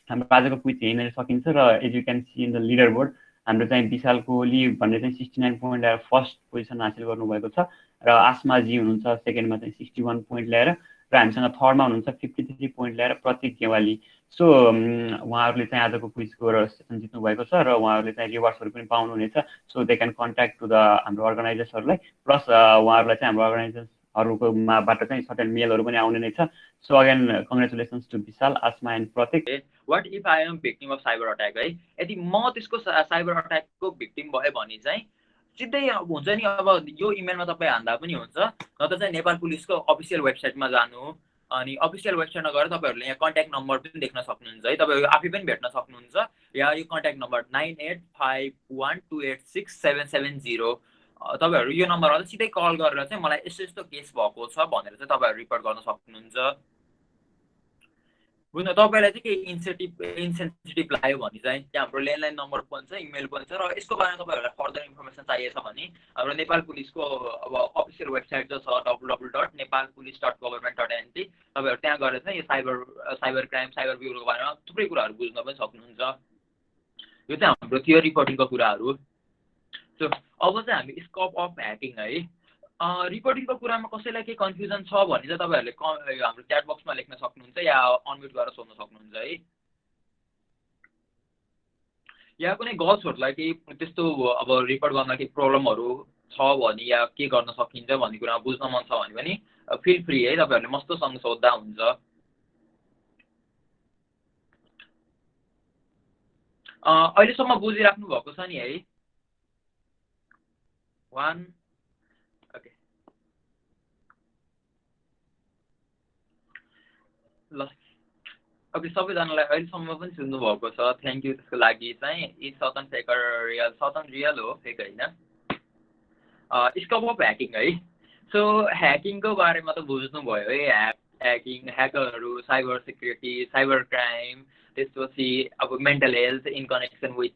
[SPEAKER 8] हाम्रो आजको क्विज यहीँनिर सकिन्छ र as you can see in the leaderboard हाम्रो चाहिँ विशाल कोहली भन्ने चाहिँ 69 पोइन्ट ल्याएर फर्स्ट पोजिसन हासिल गर्नुभएको छ र आसमाजी हुनुहुन्छ सेकेन्डमा चाहिँ 61 पोइन्ट ल्याएर र हामीसँग थर्डमा हुनुहुन्छ 53 पोइन्ट ल्याएर प्रतीक गेवाली। सो उहाँहरूले चाहिँ आजको क्विजको सेसन जित्नु भएको छ र उहाँहरूले चाहिँ रिवार्ड्सहरू पनि पाउनुहुनेछ। So they can contact to the हाम्रो अर्गनाइजर्सहरूलाई, प्लस उहाँहरूलाई चाहिँ हाम्रो अर्गनाइजर्सहरूको बाट चाहिँ सर्टेन मेलहरू पनि आउने नै छ। So again congratulations to Vishal, Aasma and Pratik.
[SPEAKER 1] What if I am victim of cyber attack है, यदि म त्यसको साइबर अट्याकको भिक्टिम भएँ भने चाहिँ सिधै अब हुन्छ नि, अब यो इमेलमा तपाईँ हान्दा पनि हुन्छ, नत्र चाहिँ नेपाल पुलिसको अफिसियल वेबसाइटमा जानु, अनि अफिसियल वेबसाइटमा गएर तपाईँहरूले यहाँ कन्ट्याक्ट नम्बर पनि देख्न सक्नुहुन्छ है, तपाईँहरू आफै पनि भेट्न सक्नुहुन्छ। या यो कन्ट्याक्ट नम्बर 9851286770, तपाईँहरू यो नम्बरमा चाहिँ सिधै कल गरेर चाहिँ मलाई यस्तो यस्तो केस भएको छ भनेर चाहिँ तपाईँहरू रिपोर्ट गर्न सक्नुहुन्छ। बुझ्नु, तपाईँलाई चाहिँ केही इन्सेन्सिटिभ लाग्यो भने चाहिँ त्यहाँ हाम्रो ल्यान्डलाइन नम्बर पनि छ, इमेल पनि छ, र यसको बारेमा तपाईँहरूलाई फर्दर इन्फर्मेसन चाहिएछ भने हाम्रो नेपाल पुलिसको अब अफिसियल वेबसाइट जो छ www.nepalpolice.government.nt, तपाईँहरू त्यहाँ गएर चाहिँ यो साइबर क्राइम, साइबर ब्युरोको बारेमा थुप्रै कुराहरू बुझ्न पनि सक्नुहुन्छ। यो चाहिँ हाम्रो थियो रिपोर्टिङको कुराहरू। सो अब चाहिँ हामी स्कोप अफ ह्याकिङ है, रिपोर्टिङको कुरामा कसैलाई केही कन्फ्युजन छ भने चाहिँ तपाईँहरूले हाम्रो च्याट बक्समा लेख्न सक्नुहुन्छ या अनम्युट गरेर सोध्न सक्नुहुन्छ है। या कुनै गर्ल्सहरूलाई केही त्यस्तो अब रिपोर्ट गर्न केही प्रब्लमहरू छ भने या के गर्न सकिन्छ भन्ने कुरामा बुझ्न मन छ भने पनि फिल फ्री है, तपाईँहरूले मस्तोसँग सोद्धा हुन्छ। अहिलेसम्म बुझिराख्नु भएको छ नि है? 1 ओके ल, ओके सबैजनालाई अहिलेसम्म पनि सुन्नु भएको छ, थ्याङ्क यू त्यसको लागि चाहिँ। यी सतन फेकर रियल, सतन रियल हो, फेक होइन। स्कोप अफ ह्याकिङ है, सो ह्याकिङको बारेमा त बुझ्नुभयो है, ह्याकिङ, ह्याकरहरू, साइबर सिक्युरिटी, साइबर क्राइम, त्यसपछि अब mental health in connection with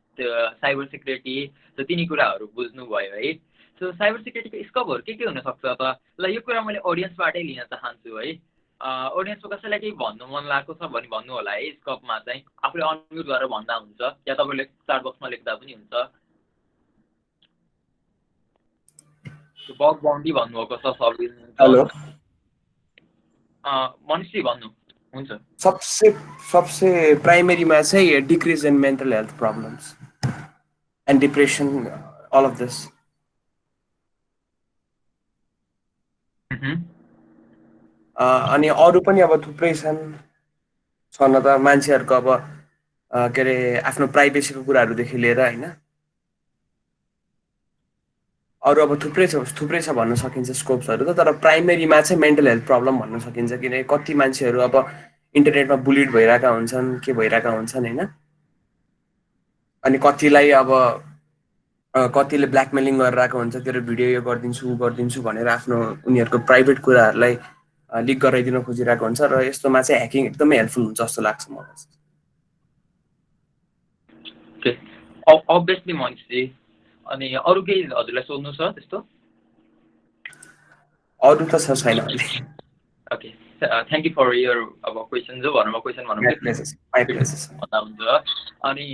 [SPEAKER 1] cyber security, so तिनी कुराहरू बुझ्नुभयो है। सो साइबर सिक्युरिटीको स्कोपहरू के हुनसक्छ त? ल यो कुरा मैले अडियन्सबाटै लिन चाहन्छु है। अडियन्समा कसैलाई केही भन्नु मन लागेको छ भने भन्नु होला है। स्कोपमा चाहिँ आफूले अनम्युट गरेर भन्दा हुन्छ या तपाईँले च्याट बक्समा लेख्दा पनि हुन्छ। बग बाउन्डी भन्नुभएको छ सबिन।
[SPEAKER 2] हेलो
[SPEAKER 1] मनिषजी भन्नु हुन्छ।
[SPEAKER 2] सबसे प्राइमेरीमा चाहिँ decrease in mental health problems and depression, all of this. अनि अरू पनि अब थुप्रै छन् न त, मान्छेहरूको अब के अरे आफ्नो प्राइभेसीको कुराहरूदेखि लिएर होइन, अरू अब थुप्रै छ भन्न सकिन्छ स्कोप्सहरू त। तर प्राइमेरीमा चाहिँ मेन्टल हेल्थ प्रब्लम भन्न सकिन्छ, किनकि कति मान्छेहरू अब इन्टरनेटमा बुलिड भइरहेका हुन्छन्, के भइरहेका हुन्छन् होइन, अनि कतिलाई अब कतिले ब्ल्याकमेलिङ गरिरहेको हुन्छ, तेरो भिडियो यो गरिदिन्छु भनेर आफ्नो उनीहरूको प्राइभेट कुराहरूलाई लिक गराइदिन खोजिरहेको हुन्छ, र यस्तोमा चाहिँ ह्याकिङ एकदमै हेल्पफुल हुन्छ जस्तो लाग्छ मलाई।
[SPEAKER 1] अभियसली मनिषजी, अनि अरू केही हजुरलाई सोध्नु छ त्यस्तो?
[SPEAKER 2] अरू त छैन अहिले।
[SPEAKER 1] Okay thank you for your अब क्वेसन जो भनौँ क्वेसन भनौँ भन्दा हुन्छ। अनि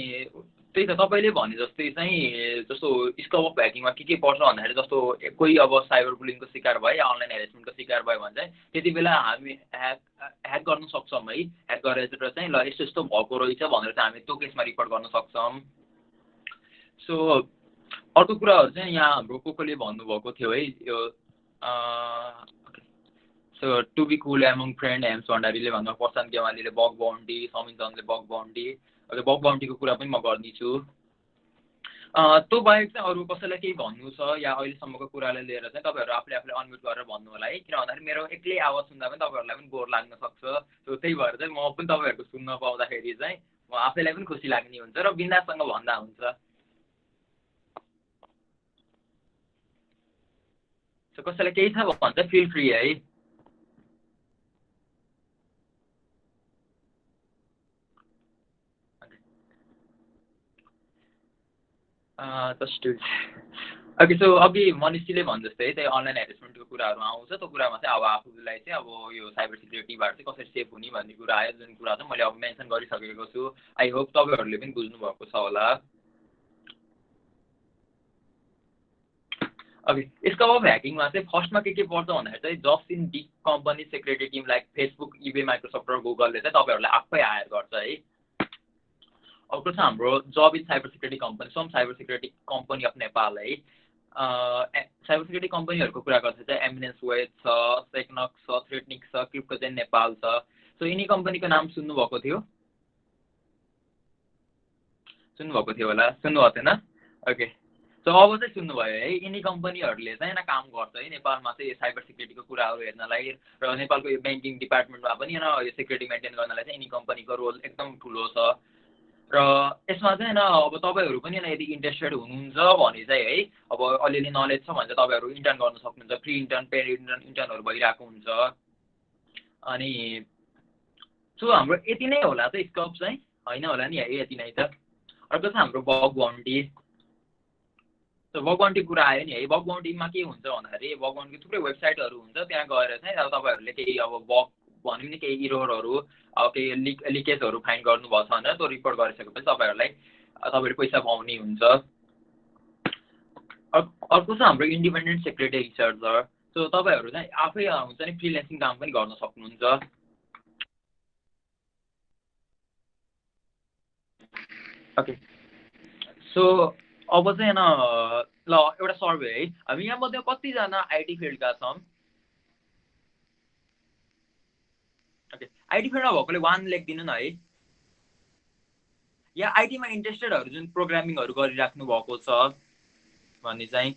[SPEAKER 1] त्यही त तपाईँले भने जस्तै चाहिँ जस्तो स्कोप अफ ह्याकिङमा के पर्छ भन्दाखेरि जस्तो कोही अब साइबर बुलिङको शिकार भयो या अनलाइन हेरेसमेन्टको शिकार भयो भने चाहिँ त्यति बेला हामी ह्याक गर्न सक्छौँ है। ह्याक गरेर चाहिँ ल यस्तो यस्तो भएको रहेछ भनेर चाहिँ हामी त्यो केसमा रिपोर्ट गर्न सक्छौँ। सो अर्को कुराहरू चाहिँ यहाँ हाम्रो कोले भन्नुभएको थियो है यो so to be cool among friend हेम्स भण्डारीले भन्नुभयो, प्रशान्त गेवालीले बग बाउन्टी, समिन चन्दले बग बाउन्टी, अहिले बग बाउन्टीको कुरा पनि म गर्नेछु। त्यो बाहेक चाहिँ अरू कसैलाई केही भन्नु छ या अहिलेसम्मको कुरालाई लिएर चाहिँ तपाईँहरू आफूले अनम्युट गरेर भन्नु होला है, किन भन्दाखेरि मेरो एक्लै आवाज सुन्दा पनि तपाईँहरूलाई पनि बोर लाग्न सक्छ। सो त्यही भएर चाहिँ म पनि तपाईँहरूको सुन्न पाउँदाखेरि चाहिँ म आफैलाई पनि खुसी लाग्ने हुन्छ र बिन्दाससँग भन्दा हुन्छ। सो कसैलाई केही छ भन्छ फिल फ्री है। ओके सो अघि मनिषजीले भने जस्तै त्यही अनलाइन हेरेसमेन्टको कुराहरू आउँछ। त्यो कुरामा चाहिँ अब आफूलाई चाहिँ अब यो साइबर सिक्युरिटीबाट चाहिँ कसरी सेफ हुने भन्ने कुरा आयो, जुन कुरा चाहिँ मैले अब मेन्सन गरिसकेको छु। आई होप तपाईँहरूले पनि बुझ्नुभएको छ होला। ओके स्कोप अफ ह्याकिङमा चाहिँ फर्स्टमा के पर्छ भन्दाखेरि चाहिँ just in big company security team like Facebook, eBay, Microsoft र गुगलले चाहिँ तपाईँहरूलाई आफै हायर गर्छ है। अर्को छ हाम्रो job in cyber security company, some cyber security company of Nepal है। साइबर सिक्युरिटी कम्पनीहरूको कुरा गर्दा चाहिँ एमिनेन्स वेब छ, सेक्नक्स छ, थ्रेटनिक छ, क्रिप्टोजेन नेपाल छ। सो यिनी कम्पनीको नाम सुन्नुभएको थियो होला, सुन्नुभएको थिएन? ओके सो अब चाहिँ सुन्नुभयो है। यिनी कम्पनीहरूले चाहिँ काम गर्छ है नेपालमा चाहिँ साइबर सिक्युरिटीको कुराहरू हेर्नलाई र नेपालको यो ब्याङ्किङ डिपार्टमेन्टमा पनि यो सेक्युरिटी मेन्टेन गर्नलाई चाहिँ यिनी कम्पनीको रोल एकदम ठुलो छ। र यसमा चाहिँ अब तपाईँहरू पनि यदि इन्ट्रेस्टेड हुनुहुन्छ भने चाहिँ है अब अलिअलि नलेज छ भने चाहिँ तपाईँहरू इन्टर्न गर्न सक्नुहुन्छ। प्री इन्टर्न, पेड इन्टर्नहरू भइरहेको हुन्छ। अनि सो हाम्रो यति नै होला चाहिँ स्कोप चाहिँ, होइन होला नि है, यति नै त। अर्को चाहिँ हाम्रो बग बाउन्टी। सो बग बाउन्टी कुरा आयो नि है। बग बाउन्टीमा के हुन्छ भन्दाखेरि बग बाउन्टीको थुप्रै वेबसाइटहरू हुन्छ, त्यहाँ गएर चाहिँ अब तपाईँहरूले केही अब बग भनौँ नि केही इरोरहरू अब केही लिकेजहरू फाइन्ड गर्नुभएको छ भनेर त्यो रिपोर्ट गरिसकेपछि तपाईँहरू पैसा पाउने हुन्छ। अर्को छ हाम्रो इन्डिपेन्डेन्ट सेक्युरिटी रिसर्चर। सो तपाईँहरू चाहिँ आफै हुन्छ नि फ्रिल्यान्सिङ काम पनि गर्न सक्नुहुन्छ। ओके सो अब चाहिँ ल एउटा सर्वे है, हामी यहाँमध्ये कतिजना आइटी फिल्डका छौँ? ओके आइटी फिल्डमा भएकोले 1 लेखिदिनु न है। या आइटीमा इन्ट्रेस्टेडहरू जुन प्रोग्रामिङहरू गरिराख्नु भएको छ भन्ने चाहिँ।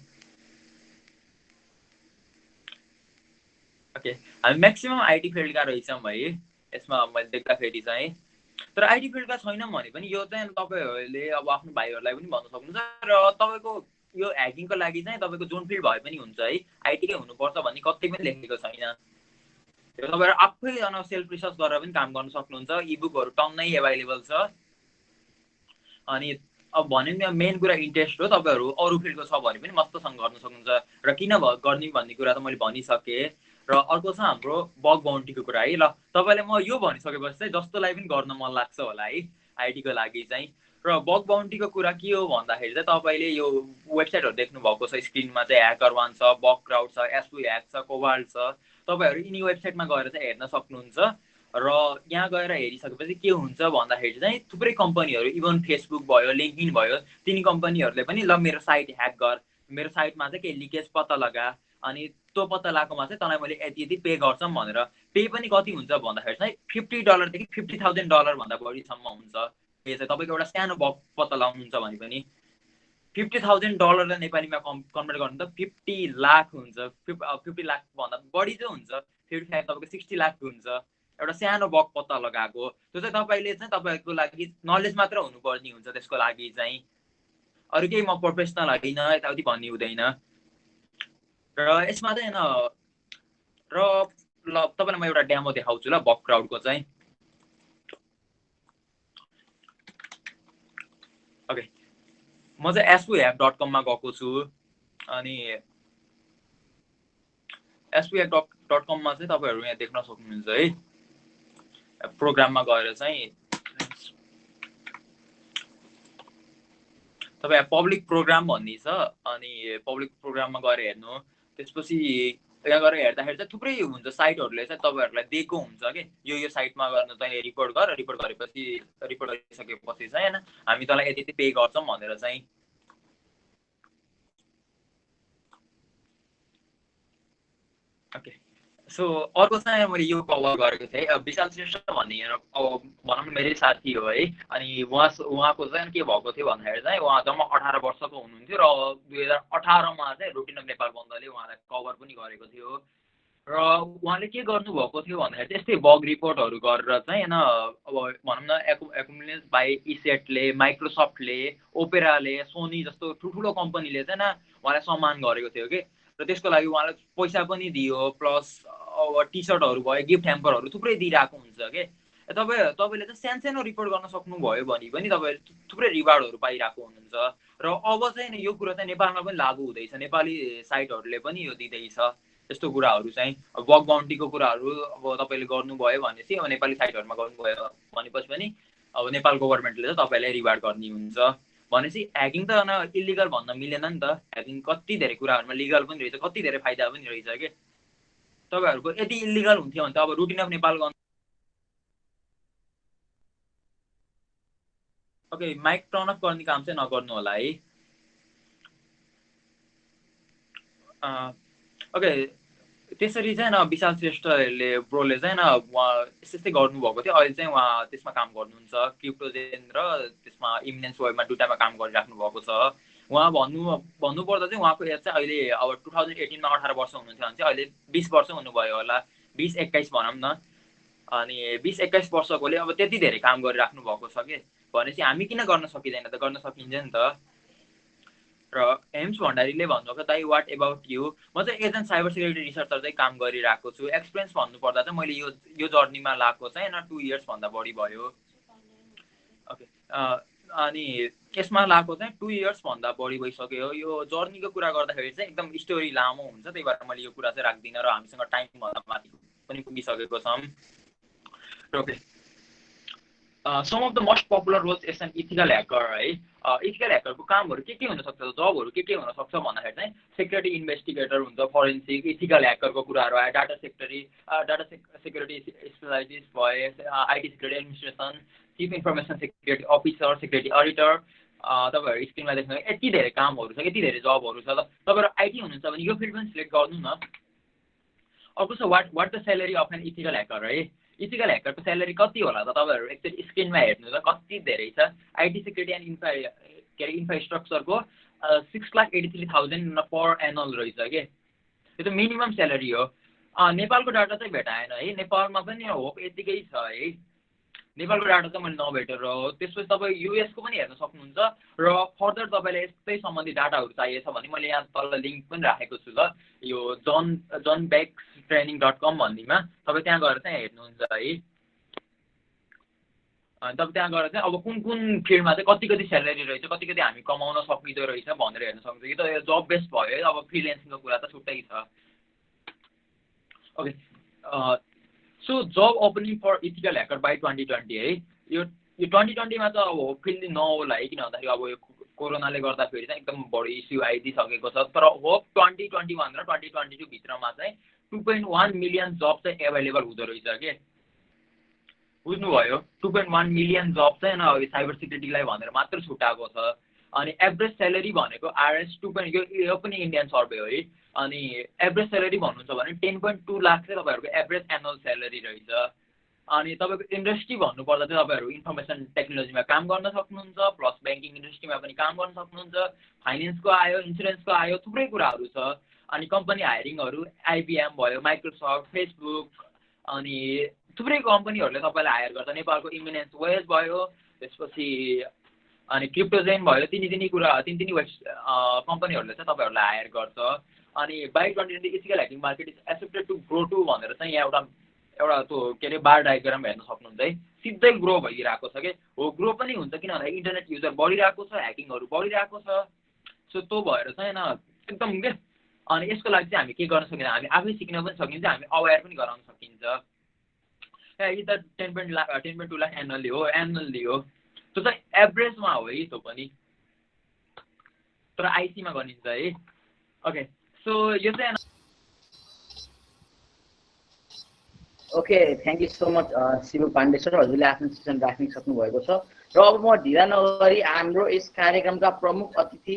[SPEAKER 1] ओके हामी म्याक्सिमम आइटी फिल्डका रहेछौँ है यसमा मैले देख्दाखेरि चाहिँ। तर आइटी फिल्डका छैनौँ भने पनि यो चाहिँ तपाईँहरूले अब आफ्नो भाइहरूलाई पनि भन्न सक्नुहुन्छ। र तपाईँको यो ह्याकिङको लागि चाहिँ तपाईँको जुन फिल्ड भए पनि हुन्छ है, आइटीकै हुनुपर्छ भन्ने कतै पनि लेखेको छैन। तपाईँहरू आफै सेल्फ रिसर्च गरेर पनि काम गर्न सक्नुहुन्छ। इबुकहरू टन्नै एभाइलेबल छ। अनि अब भन्यो नि मेन कुरा इन्ट्रेस्ट हो, तपाईँहरू अरू फिल्डको छ भने पनि मस्तसँग गर्न सक्नुहुन्छ। र किन गर्ने भन्ने कुरा त मैले भनिसकेँ। र अर्को छ हाम्रो बग बाउन्टीको कुरा है। ल तपाईँले म यो भनिसकेपछि चाहिँ जस्तोलाई पनि गर्न मन लाग्छ होला है आइटीको लागि चाहिँ। र बग बाउन्टीको कुरा के हो भन्दाखेरि चाहिँ तपाईँले यो वेबसाइटहरू देख्नुभएको छ स्क्रिनमा चाहिँ ह्याकर1 छ, बग क्राउड छ, एसवी ह्याक छ, कोबाल्ट छ। तपाईँहरू यिनी वेबसाइटमा गएर चाहिँ हेर्न सक्नुहुन्छ। र यहाँ गएर हेरिसकेपछि के हुन्छ भन्दाखेरि चाहिँ थुप्रै कम्पनीहरू इभन फेसबुक भयो, लिङ्कडिन भयो, तिनी कम्पनीहरूले पनि ल मेरो साइट ह्याक गर, मेरो साइटमा चाहिँ केही लिकेज पत्ता लगा, अनि त्यो पत्ता लगाएकोमा चाहिँ तँलाई मैले यति यति पे गर्छौँ भनेर। पे पनि कति हुन्छ भन्दाखेरि चाहिँ $50 देखि $50,000 भन्दा बढीसम्म हुन्छ। यो चाहिँ तपाईँको एउटा सानो बग पत्ता लगाउनुहुन्छ भने पनि $50,000 नेपालीमा कन्भर्ट गर्नु त 50 लाख हुन्छ। 50 लाख भन्दा बढी चाहिँ हुन्छ, 55 तपाईँको 60 लाख हुन्छ। एउटा सानो बग पत्ता लगाएको त्यो चाहिँ तपाईँले चाहिँ तपाईँको लागि नलेज मात्र हुनुपर्ने हुन्छ त्यसको लागि चाहिँ। अरू केही म प्रोफेसनल होइन यताउति भन्ने हुँदैन। र यसमा चाहिँ र ल तपाईँलाई म एउटा डेमो देखाउँछु ल बग क्राउडको चाहिँ। ओके म चाहिँ swap.com मा गएको छु। अनि sphack.com मा चाहिँ तपाईहरु यहाँ देख्न सक्नुहुन्छ है प्रोग्राममा गएर चाहिँ तपाई पब्लिक प्रोग्राम भन्ने छ अनि पब्लिक प्रोग्राममा गएर हेर्नु त्यसपछि यहाँ गएर हेर्दाखेरि चाहिँ थुप्रै हुन्छ साइटहरुले चाहिँ तपाईहरुलाई दिएको हुन्छ के यो साइटमा गर्न चाहिँ रिपोर्ट गरेपछि रिपोर्ट गरिसकेपछि चाहिँ हैन हामी तँलाई यति पे गर्छौं भनेर चाहिँ ओके सो अर्को चाहिँ मैले यो कभर गरेको थिएँ विशाल श्रेष्ठ भन्ने भनौँ मेरै साथी हो है अनि उहाँको चाहिँ के भएको थियो भन्दाखेरि चाहिँ उहाँ जम्मा 18 वर्षको हुनुहुन्थ्यो र 2018 मा चाहिँ रुटिन अफ नेपाल बन्दले उहाँलाई कभर पनि गरेको थियो र उहाँले के गर्नुभएको थियो भन्दाखेरि त्यस्तै बग रिपोर्टहरू गरेर चाहिँ हैन अब भनौँ न एकुमुलेन्स बाइ इसेटले माइक्रोसफ्टले ओपेराले सोनी जस्तो ठुल्ठुलो कम्पनीले चाहिँ उहाँलाई सम्मान गरेको थियो कि र त्यसको लागि उहाँलाई पैसा पनि दियो प्लस अब टी-शर्टहरु भयो गिफ्ट ह्याम्परहरु थुप्रै दिइराको हुन्छ के तपाईले चाहिँ सानो रिपोर्ट गर्न सक्नु भयो भने पनि तपाईले थुप्रै रिवार्डहरु पाइराको हुनुहुन्छ र अब चाहिँ यो कुरा चाहिँ नेपालमा पनि लागू हुँदैछ नेपाली साइटहरुले पनि यो दिदैछ त्यस्तो कुराहरु चाहिँ बग बाउन्टीको कुराहरु अब तपाईले गर्नुभयो भनेपछि अब नेपाली साइटहरुमा गर्नुभयो भनेपछि पनि अब नेपाल गभर्नमेन्टले चाहिँ तपाईलाई रिवार्ड गर्ने हुन्छ भनेपछि ह्याकिङ त इलिगल भन्न मिलेन नि त ह्याकिङ कति धेरै कुराहरुमा लिगल पनि रहेछ कति धेरै फाइदा पनि रहेछ के तपाईहरुको यदि इलिगल हुन्थ्यो भने त अब routine of Nepal okay mic turn off गर्ने काम चाहिँ नगर्नु होला है ओके त्यसरी चाहिँ विशाल श्रेष्ठले ब्रोले चाहिँ यस्तै गर्नुभएको थियो अहिले चाहिँ उहाँ त्यसमा काम गर्नुहुन्छ क्रिप्टोजेन र त्यसमा इमिनेन्स वेबमा दुईटामा काम गरिराख्नु भएको छ उहाँ भन्नुपर्दा चाहिँ उहाँको एज चाहिँ अहिले अब 2018 मा 18 वर्ष हुनुहुन्थ्यो भने चाहिँ अहिले 20 वर्ष हुनुभयो होला 20-21 भनौँ न अनि 20-21 वर्षकोले अब त्यति धेरै काम गरिराख्नु भएको छ के भनेपछि हामी किन गर्न सकिदैन त गर्न सकिन्छ नि त र हेम्स भण्डारीले भन्नुभएको दाइ व्हाट अबाउट यु म चाहिँ एजेन्ट साइबर सिक्युरिटी रिसर्चर चाहिँ काम गरिरहेको छु एक्सपिरियन्स भन्नुपर्दा चाहिँ मैले यो जर्नीमा लागेको चाहिँ 2 इयर्स भन्दा बढी भयो ओके अनि यसमा लागेको चाहिँ 2 इयर्स भन्दा बढी भइसक्यो यो जर्नीको कुरा गर्दाखेरि चाहिँ एकदम स्टोरी लामो हुन्छ त्यही भएर मैले यो कुरा चाहिँ राख्दिनँ र हामीसँग टाइम भन्दा माथि पनि पुगिसकेको छौँ okay some of the most popular roles as an ethical hacker है इथिकल ह्याकरको कामहरु के हुन सक्छ जबहरु के हुन सक्छ भन्दाखेरि चाहिँ सेक्युरिटी इन्भेस्टिगेटर हुन्छ फोरेन्सिक इथिकल ह्याकरको कुराहरु आयो डाटा सेक्युरिटी स्पेशलाइजिस्ट भए IT security administration chief information security officer security auditor तपाईहरु स्क्रिनमा देख्नु यति धेरै कामहरु छ यति धेरै जबहरु छ तपाईहरु आईटी हुनुहुन्छ भने यो फिल्ड पनि सिलेक्ट गर्नु न अर्को छ what the salary of an ethical hacker है इथिकल ह्याकरको स्यालेरी कति होला त तपाईहरु एकचोटी स्क्रिनमा हेर्नु त कति धेरै छ आईटी सेक्युरिटी एन्ड इन्फ्रास्ट्रक्चरको 6,83,000 पर एनुअल रहेछ के यो त मिनिमम स्यालेरी हो नेपालको डाटा चाहिँ भेटाएन है नेपालमा पनि होप यतिकै छ है नेपालको डाटा चाहिँ मैले नभेटेर हो त्यसपछि तपाईँ युएस को पनि हेर्न सक्नुहुन्छ र फर्दर तपाईलाई यस्तै सम्बन्धी डाटाहरु चाहिएछ भने मैले यहाँ तल लिंक पनि राखेको छु ल यो johnbeckstraining.com भन्नेमा तपाईँ त्यहाँ गएर चाहिँ हेर्नुहुन्छ है अनि तपाईँ त्यहाँ गएर चाहिँ अब कुन फिल्डमा चाहिँ कति स्यालेरी रहेछ कति हामी कमाउन सकिँदो रहेछ भनेर हेर्न सक्नुहुन्छ यो त जब बेस्ड भयो अब फ्रिल्यान्सिङको कुरा त छुट्टै छ okay so job opening for ethical hacker by 2020 है यो 2020 मा त अब होपफुल्ली नहोला है किन भन्दाखेरि अब यो कोरोनाले गर्दाखेरि चाहिँ एकदम बढी इस्यु आइदिसकेको छ तर होप 2021 र 2022 भित्रमा चाहिँ 2.1 मिलियन जब चाहिँ एभाइलेबल हुँदो रहेछ के बुझ्नुभयो 2.1 मिलियन जब चाहिँ साइबर सिक्युरिटीलाई भनेर मात्र छुटाएको छ अनि एभरेज स्यालेरी भनेको आरएस 2. यो पनि इन्डियन सर्भे हो है अनि एभरेज स्यालेरी भन्नुहुन्छ भने 10.2 लाख चाहिँ तपाईहरुको एभरेज एनुअल स्यालेरी रहेछ अनि तपाईको इन्डस्ट्री भन्नुपर्दा चाहिँ तपाईहरु इन्फर्मेसन टेक्नोलोजीमा काम गर्न सक्नुहुन्छ प्लस बैंकिङ इन्डस्ट्रीमा पनि काम गर्न सक्नुहुन्छ फाइनान्सको आयो इन्स्योरेन्सको आयो थुप्रै कुराहरु छ अनि कम्पनी हायरिङहरु आईबीएम भयो माइक्रोसफ्ट फेसबुक अनि थुप्रै कम्पनीहरुले तपाईलाई हायर गर्छ नेपालको इमिनेन्स वेज भयो त्यसपछि अनि क्रिप्टोजेन भयो तिनी कम्पनीहरुले चाहिँ तपाईहरुलाई हायर गर्छ अनि by 2020 ethical hacking market is expected to grow to भनेर चाहिँ यहाँ एउटा त्यो के अरे बार डायग्राम हेर्न सक्नुहुन्छ है सिधै ग्रो भइरहेको छ के हो ग्रो पनि हुन्छ किन भन्दा इन्टरनेट युजर बढिरहेको छ ह्याकिङहरु बढिरहेको छ सो त्यो भएर चाहिँ एकदम के अनि यसको लागि चाहिँ हामी के गर्न सकिन्छ, हामी आफै सिक्न पनि सकिन्छ, हामी अवेर पनि गराउन सकिन्छ। इदर 10.2 लाख एनुअली हो, त्यो चाहिँ एभरेजमा हो है, त्यो पनि तर आइसीमा गनिन्छ है। ओके, सो यो चाहिँ
[SPEAKER 6] okay, thank you so much Shiv Pandey sir, हजुरले आफ्नो सेसन राख्न सक्नुभएको छ। र अब म ढिला नगरी हाम्रो यस कार्यक्रमका प्रमुख अतिथि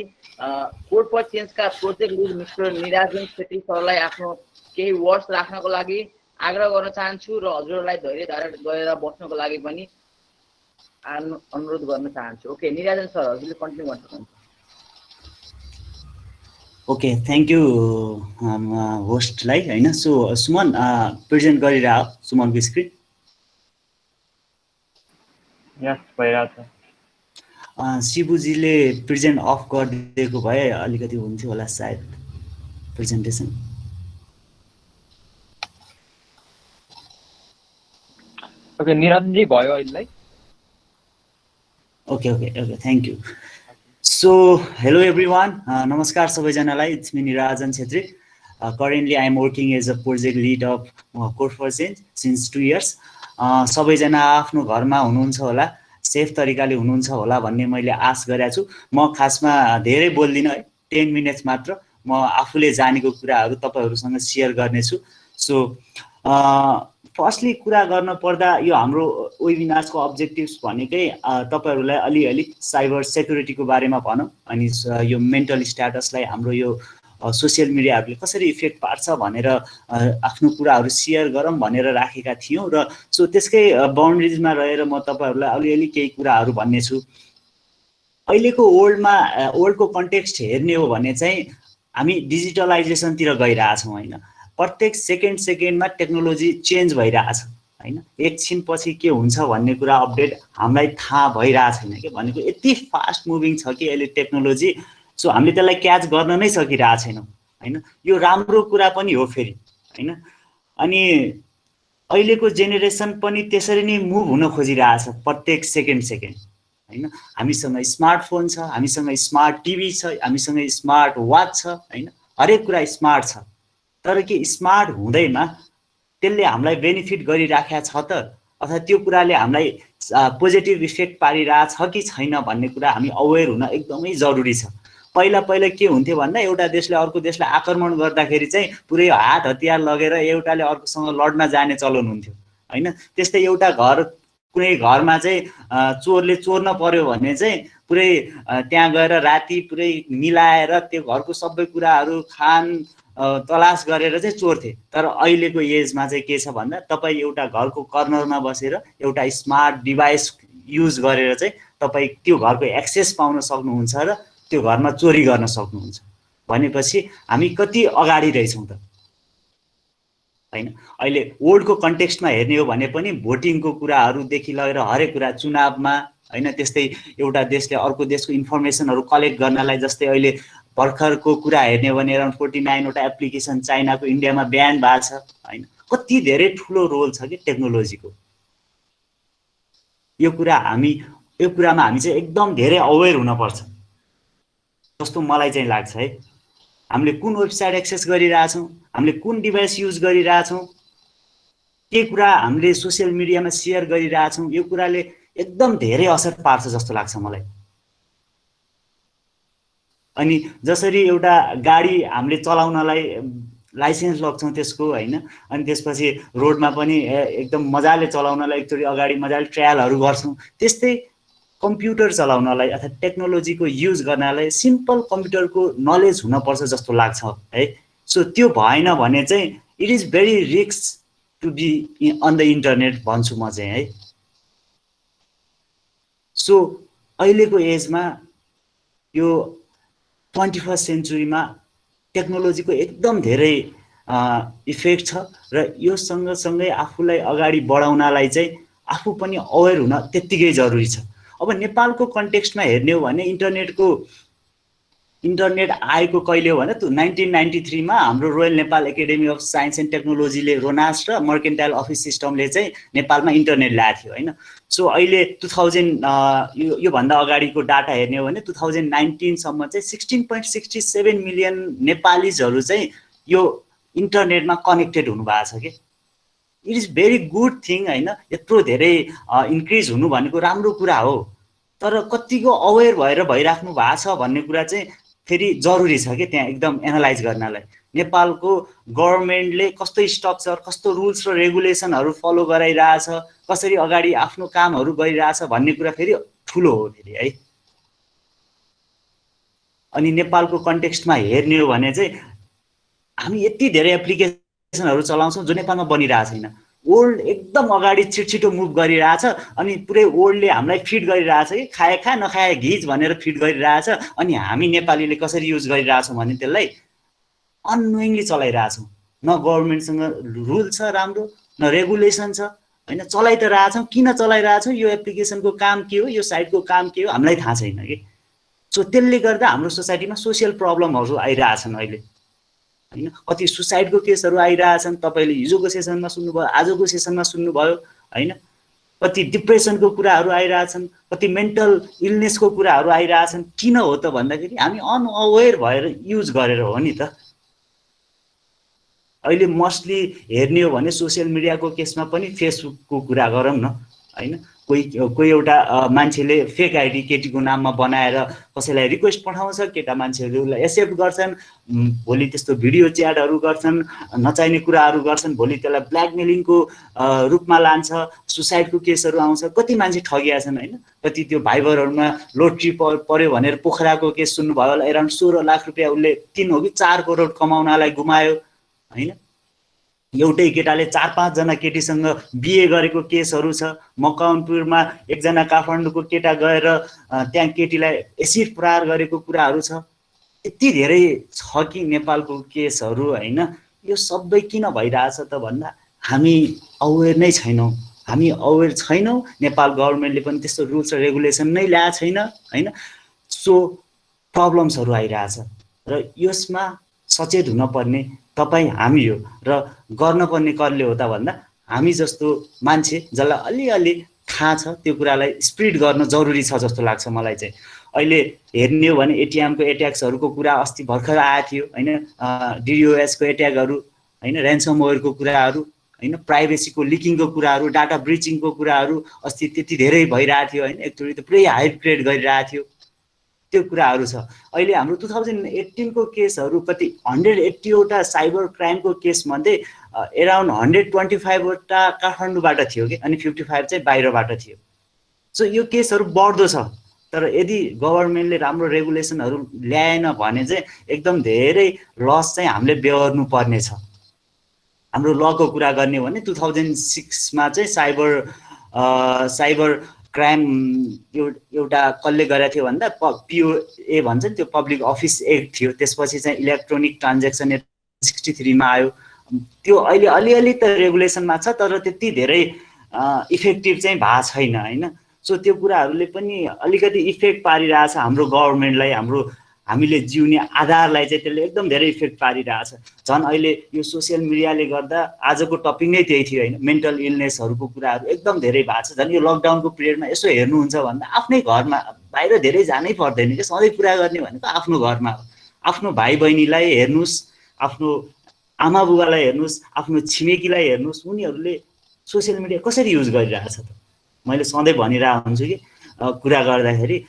[SPEAKER 6] कोड फर चेन्जका project lead mister Nirajan Chhetri सरलाई आफ्नो केही वर्ड्स राख्नको लागि आग्रह गर्न चाहन्छु र हजुरहरूलाई धैर्य धारण गरेर बस्नको लागि पनि अनुरोध गर्न चाहन्छु। ओके, निराजन सर, हजुरले कन्टिन्यू गर्न सक्नुहुन्छ।
[SPEAKER 9] ओके, थ्याङ्क यू होस्टलाई होइन। सो सुमन प्रेजेन्ट गरिरह सुमनको स्क्रिन।
[SPEAKER 8] यस, भइरहेछ।
[SPEAKER 9] शिवुजीले प्रेजेन्ट अफ गरिदिएको भए अलिकति हुन्थ्यो होला सायद प्रेजेन्टेसन।
[SPEAKER 7] ओके, निरञ्जी भयो अहिले।
[SPEAKER 9] Okay okay okay, thank you. So hello everyone, नमस्कार सबैजनालाई। It's me Nirajan Chhetri. Currently I am working as a project lead of code for change since 2 years। सबैजना आफ्नो घरमा हुनुहुन्छ होला, सेफ तरिकाले हुनुहुन्छ होला भन्ने मैले आश गरेको छु। म खासमा धेरै बोल्दिनँ है, 10 minutes मात्र म आफूले जानेको कुराहरू तपाईँहरूसँग सेयर गर्नेछु। सो फर्स्टली कुरा गर्न पर्दा यो हाम्रो वेबिनारको अब्जेक्टिभ्स भनेकै तपाईँहरूलाई अलिअलि साइबर सेक्युरिटीको बारेमा भनौँ, अनि यो मेन्टल स्ट्याटसलाई हाम्रो यो सोसियल मिडियाहरूले कसरी इफेक्ट पार्छ भनेर आफ्नो कुराहरू सेयर गरौँ भनेर राखेका थियौँ। र सो त्यसकै बाउन्ड्रिजमा रहेर म तपाईँहरूलाई अलिअलि केही कुराहरू भन्नेछु। अहिलेको वर्ल्डको कन्टेक्स्ट हेर्ने हो भने चाहिँ हामी डिजिटलाइजेसनतिर गइरहेछौँ होइन। प्रत्येक सेकेन्डमा टेक्नोलोजी चेन्ज भइरहेछ होइन। एकछिनपछि के हुन्छ भन्ने कुरा अपडेट हामीलाई थाहा भइरहेको छैन कि, भनेको यति फास्ट मुभिङ छ कि अहिले टेक्नोलोजी। सो हामीले त्यसलाई क्याच गर्न नै सकिरहेको छैनौँ होइन। यो राम्रो कुरा पनि हो फेरि होइन। अनि अहिलेको जेनेरेसन पनि त्यसरी नै मुभ हुन खोजिरहेछ प्रत्येक सेकेन्ड होइन। हामीसँग स्मार्टफोन छ, हामीसँग स्मार्ट टिभी छ, हामीसँग स्मार्ट वाच छ होइन। हरेक कुरा स्मार्ट छ, तर के स्मार्ट हुँदैमा त्यसले हामीलाई बेनिफिट गरिराखेको छ त, अथवा त्यो कुराले हामीलाई पोजिटिभ इफेक्ट पारिरहेछ कि छैन भन्ने कुरा हामी अवेर हुन एकदमै जरुरी छ। पहिला के हुन्थ्यो भन्दा एउटा देशले अर्को देशलाई आक्रमण गर्दाखेरि चाहिँ पुरै हात हतियार लगेर एउटाले अर्कोसँग लड्न जाने चलन हुन्थ्यो होइन। त्यस्तै एउटा कुनै घरमा चाहिँ चोरले चोर्न पर्यो भने चाहिँ पुरै त्यहाँ गएर राति पुरै मिलाएर त्यो घरको सबै कुराहरू तलास गरेर चाहिँ चोर्थे। तर अहिलेको एजमा चाहिँ के छ भन्दा तपाईँ एउटा घरको कर्नरमा बसेर एउटा स्मार्ट डिभाइस युज गरेर चाहिँ तपाईँ त्यो घरको एक्सेस पाउन सक्नुहुन्छ र त्यो घरमा चोरी गर्न सक्नुहुन्छ। भनेपछि हामी कति अगाडि रहेछौँ त होइन। अहिले वर्ल्डको कन्टेक्स्टमा हेर्ने हो भने पनि भोटिङको कुराहरूदेखि लगेर हरेक कुरा चुनावमा होइन। त्यस्तै एउटा देशले अर्को देशको इन्फर्मेसनहरू कलेक्ट गर्नलाई, जस्तै अहिले भर्खरको कुरा हेर्ने हो भने अराउन्ड 49वटा एप्लिकेसन चाइनाको इन्डियामा ब्यान भएको छ होइन। कति धेरै ठुलो रोल छ कि टेक्नोलोजीको। यो कुरामा हामी चाहिँ एकदम धेरै अवेर हुनुपर्छ जस्तो मलाई चाहिँ लाग्छ है। हामीले कुन वेबसाइट एक्सेस गरिरहेछौँ, हामीले कुन डिभाइस युज गरिरहेछौँ, के कुरा हामीले सोसियल मिडियामा सेयर गरिरहेछौँ, यो कुराले एकदम धेरै असर पार्छ जस्तो लाग्छ मलाई। अनि जसरी एउटा गाडी हामीले चलाउनलाई लाइसेन्स लग्छौँ त्यसको होइन, अनि त्यसपछि रोडमा पनि एकदम मजाले चलाउनलाई एकचोटि अगाडि मजाले ट्रायलहरू गर्छौँ, त्यस्तै कम्प्युटर चलाउनलाई अथवा टेक्नोलोजीको युज गर्नलाई सिम्पल कम्प्युटरको नलेज हुनपर्छ जस्तो लाग्छ है। सो त्यो भएन भने चाहिँ it is very risk to be on the internet भन्छु म चाहिँ है। सो अहिलेको एजमा यो 21st सेन्चुरीमा टेक्नोलोजीको एकदम धेरै इफेक्ट छ र यो सँगसँगै आफूलाई अगाडि बढाउनलाई चाहिँ आफू पनि अवेर हुन त्यत्तिकै जरुरी छ। अब नेपालको कन्टेक्स्टमा हेर्ने हो भने इन्टरनेटको इन्टरनेट आएको कहिले हो भने 1993 मा हाम्रो royal Nepal academy of science and टेक्नोलोजीले रोनास र मर्केन्टाइल अफिस सिस्टमले चाहिँ नेपालमा इन्टरनेट ल्याएको थियो हैन। सो अहिले 2000 यो भन्दा अगाडिको डाटा हेर्ने हो भने 2019 सम्म चाहिँ 16.67 मिलियन नेपालीजहरु चाहिँ यो इन्टरनेटमा कनेक्टेड हुनु भएको छ के। It is very good thing हैन। यत्रो धेरै इन्क्रिज हुनु भनेको राम्रो कुरा हो, तर कतिको अवेयर भएर भइराख्नु भएको छ भन्ने कुरा चाहिँ फेरि जरुरी छ के त्यहाँ एकदम एनालाइज गर्नलाई। नेपालको गभर्नमेन्टले कस्तो स्ट्रक्चर, कस्तो रुल्स र रेगुलेसनहरू फलो गराइरहेछ, कसरी अगाडि आफ्नो कामहरू गरिरहेछ भन्ने कुरा फेरि ठुलो हो फेरि है। अनि नेपालको कन्टेक्स्टमा हेर्ने हो भने चाहिँ हामी यति धेरै एप्लिकेसनहरू चलाउँछौँ जो नेपालमा बनिरहेको छैन। वर्ल्ड एकदम अगाडि छिटो मुभ गरिरहेछ अनि पुरै वर्ल्डले हामीलाई फिड गरिरहेछ कि खाए खा नखाए घिज भनेर फिड गरिरहेछ। अनि हामी नेपालीले कसरी युज गरिरहेछौँ भने त्यसलाई अननोइङली चलाइरहेछौँ। न गभर्नमेन्टसँग रुल छ राम्रो, न रेगुलेसन छ हैन। चलाइ त रहेछौँ, किन चलाइरहेछौँ, यो एप्लिकेसनको काम के हो, यो साइटको काम के हो हामीलाई थाहा छैन कि। सो त्यसले गर्दा हाम्रो सोसाइटीमा सोसियल प्रब्लमहरू आइरहेछन् अहिले हैन। कति सुसाइडको केसहरू आइरहेछन्, तपाईले हिजोको सेसनमा सुन्नुभयो, आजको सेसनमा सुन्नुभयो हैन। कति डिप्रेसनको कुराहरू आइरहेछन्, कति मेन्टल इलनेसको कुराहरू आइरहेछन्। किन हो त भन्दाखेरि हामी अनअवेयर भएर युज गरेर हो नि त। अहिले मोस्टली हेर्ने हो भने सोसियल मिडियाको केसमा पनि फेसबुकको कुरा गरौँ न हैन। कोही एउटा मान्छेले फेक आइडी केटीको नाममा बनाएर कसैलाई रिक्वेस्ट पठाउँछ, केटा मान्छेहरूले उसलाई एक्सेप्ट गर्छन्, भोलि त्यस्तो भिडियो च्याटहरू गर्छन्, नचाहिने कुराहरू गर्छन्, भोलि त्यसलाई ब्ल्याकमेलिङको रूपमा लान्छ, सुसाइडको केसहरू आउँछ। कति मान्छे ठगिया छन् हैन। कति त्यो भाइबरहरूमा लोटरी पर्यो भनेर पोखराको केस सुन्नुभयो होला, अराउन्ड 16 लाख रुपियाँ उसले 3 हो कि 4 करोड कमाउनलाई गुमायो हैन। एउटै केटाले 4-5 जना केटीसँग बिहे गरेको केसहरू छ। मकवानपुरमा एकजना काठमाडौँको केटा गएर त्यहाँ केटीलाई एसिड प्रहार गरेको कुराहरू छ। यति धेरै छ कि नेपालको केसहरू हैन। यो सबै किन भइरहेछ त भन्दा हामी अवेयर नै छैनौँ। हामी अवेयर छैनौँ, नेपाल गभर्नमेन्टले पनि त्यस्तो रुल्स र रेगुलेसन नै ल्याएको छैन हैन। सो प्रब्लम्सहरू आइरहेछ र यसमा सचेत हुनुपर्ने तपाईँ हामी हो र गर्नुपर्ने कसले हो त भन्दा हामी जस्तो मान्छे जसलाई अलिअलि थाहा छ त्यो कुरालाई स्प्रिड गर्न जरुरी छ जस्तो लाग्छ मलाई चाहिँ। अहिले हेर्ने हो भने एटिएमको एट्याक्सहरूको कुरा अस्ति भर्खर आएको थियो हैन। डिडिओएसको एट्याकहरू हैन, ऱ्यान्समवेयरको कुराहरू हैन, प्राइभेसीको लिकिङको कुराहरू, डाटा ब्रिचिङको कुराहरू अस्ति त्यति धेरै भइरहेको थियो हैन। एकचोटि त पुरै हाइप क्रिएट गरिरहेको थियो। त्यो कुराहरू छ। अहिले हाम्रो 2018 को केसहरू कति 180 वटा साइबर क्राइमको केस मध्ये अराउन्ड 125 वटा काठमाडौँबाट थियो कि, अनि 55 चाहिँ बाहिरबाट थियो। सो यो केसहरू बढ्दो छ, तर यदि गभर्नमेन्टले राम्रो रेगुलेसनहरू ल्याएन भने चाहिँ एकदम धेरै लस चाहिँ हामीले बेहोर्नु पर्ने छ। हाम्रो लको कुरा गर्ने हो भने 2006 मा चाहिँ साइबर क्राइम एउटा कसले गरेको थियो भन्दा POA भन्छ नि, त्यो पब्लिक अफिस एक्ट थियो। त्यसपछि चाहिँ इलेक्ट्रोनिक ट्रान्जेक्सन एक्ट 63 मा आयो। त्यो अहिले अलिअलि त रेगुलेसनमा छ, तर त्यति धेरै इफेक्टिभ चाहिँ भएको छैन हैन। सो त्यो कुराहरूले पनि अलिकति इफेक्ट पारिरहेछ हाम्रो गभर्नमेन्टलाई, हामीले जिउने आधारलाई चाहिँ त्यसले एकदम धेरै इफेक्ट पारिरहेछ। झन् अहिले यो सोसियल मिडियाले गर्दा आजको टपिक नै त्यही थियो हैन। मेन्टल इलनेसहरूको कुराहरू एकदम धेरै भएको छ। झन् यो लकडाउनको पिरियडमा यसो हेर्नुहुन्छ भन्दा आफ्नै घरमा, बाहिर धेरै जानै पर्दैन कि। सधैँ कुरा गर्ने भनेको आफ्नो घरमा हो। आफ्नो भाइ बहिनीलाई हेर्नुहोस्, आफ्नो आमा बुबालाई हेर्नुहोस्, आफ्नो छिमेकीलाई हेर्नुहोस्, उनीहरूले सोसियल मिडिया कसरी युज गरिरहेछ त। मैले सधैँ भनिरहेको हुन्छु कि कुरा गर्दाखेरि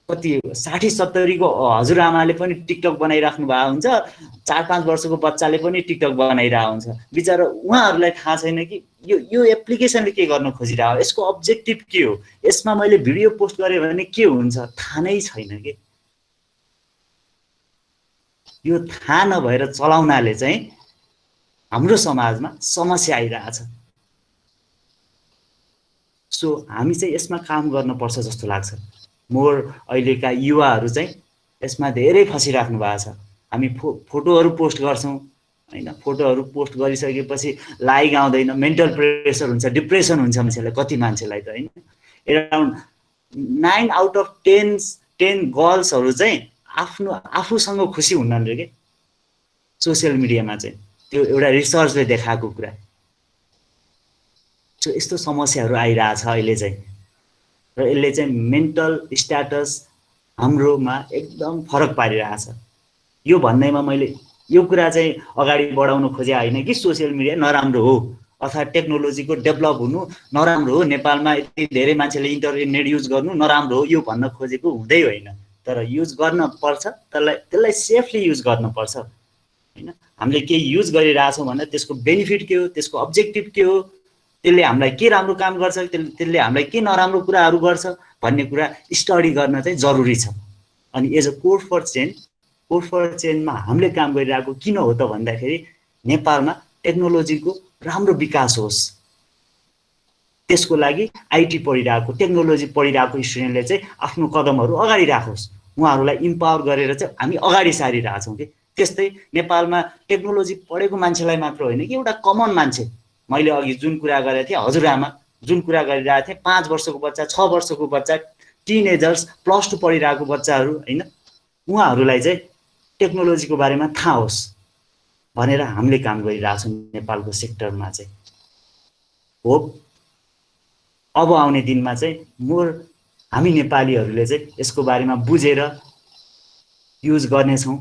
[SPEAKER 9] कति 60-70 को हजुरआमाले पनि टिकटक बनाइराख्नु भएको हुन्छ, 4-5 वर्षको बच्चाले पनि टिकटक बनाइरहेको हुन्छ। बिचरा उहाँहरूलाई थाहा छैन कि यो एप्लिकेसनले के गर्न खोजिरहेको हो, यसको अब्जेक्टिभ के हो, यसमा मैले भिडियो पोस्ट गरेँ भने के हुन्छ, थाहा नै छैन कि। यो थाहा नभएर चलाउनाले चाहिँ हाम्रो समाजमा समस्या आइरहेछ। सो हामी चाहिँ यसमा काम गर्नुपर्छ जस्तो लाग्छ। मोर अहिलेका युवाहरू चाहिँ यसमा धेरै फसिराख्नु भएको छ। हामी फोटोहरू पोस्ट गर्छौँ हैन। फोटोहरू पोस्ट गरिसकेपछि लाइक आउँदैन, मेन्टल प्रेसर हुन्छ, डिप्रेसन हुन्छ मान्छेलाई, कति मान्छेलाई त हैन। अराउन्ड 9 आउट अफ 10 गर्ल्सहरू चाहिँ आफूसँग खुसी हुन्न के सोसियल मिडियामा चाहिँ त्यो एउटा रिसर्चले देखाएको कुरा। सो यस्तो समस्याहरू आइरहेछ अहिले चाहिँ र यसले चाहिँ मेन्टल स्ट्याटस हाम्रोमा एकदम फरक पारिरहेछ। यो भन्दैमा मैले यो कुरा चाहिँ अगाडि बढाउन खोजे होइन कि सोसियल मिडिया नराम्रो हो अथवा टेक्नोलोजीको डेभलप हुनु नराम्रो हो, नेपालमा यति धेरै मान्छेले इन्टरनेट युज गर्नु नराम्रो हो यो भन्न खोजेको हुँदै होइन। तर युज गर्न पर्छ, त्यसलाई सेफली युज गर्नुपर्छ हैन। हामीले के युज गरिरहेछौँ भने त्यसको बेनिफिट के हो, त्यसको अब्जेक्टिभ के हो, त्यसले हामीलाई के राम्रो काम गर्छ, त्यसले हामीलाई के नराम्रो कुराहरू गर्छ भन्ने कुरा स्टडी गर्न चाहिँ जरुरी छ। अनि एज अ कोड फर चेन्जमा हामीले काम गरिरहेको किन हो त भन्दाखेरि नेपालमा टेक्नोलोजीको राम्रो विकास होस्, त्यसको लागि आइटी पढिरहेको टेक्नोलोजी पढिरहेको स्टुडेन्टले चाहिँ आफ्नो कदमहरू अगाडि राखोस्, उहाँहरूलाई इम्पावर गरेर चाहिँ हामी अगाडि सारिरहेछौँ कि। त्यस्तै नेपालमा टेक्नोलोजी पढेको मान्छेलाई मात्र होइन कि एउटा कमन मान्छे, मैले अघि जुन कुरा गरेको थिएँ हजुरआमा जुन कुरा गरिरहेको थिएँ 5 वर्षको बच्चा 6 वर्षको बच्चा टिनेजर्स +2 पढिरहेको बच्चाहरू हैन, उहाँहरूलाई चाहिँ टेक्नोलोजीको बारेमा थाहा होस् भनेर हामीले काम गरिरहेछौँ नेपालको सेक्टरमा चाहिँ। होप अब आउने दिनमा चाहिँ हामी नेपालीहरूले चाहिँ यसको बारेमा बुझेर युज गर्नेछौँ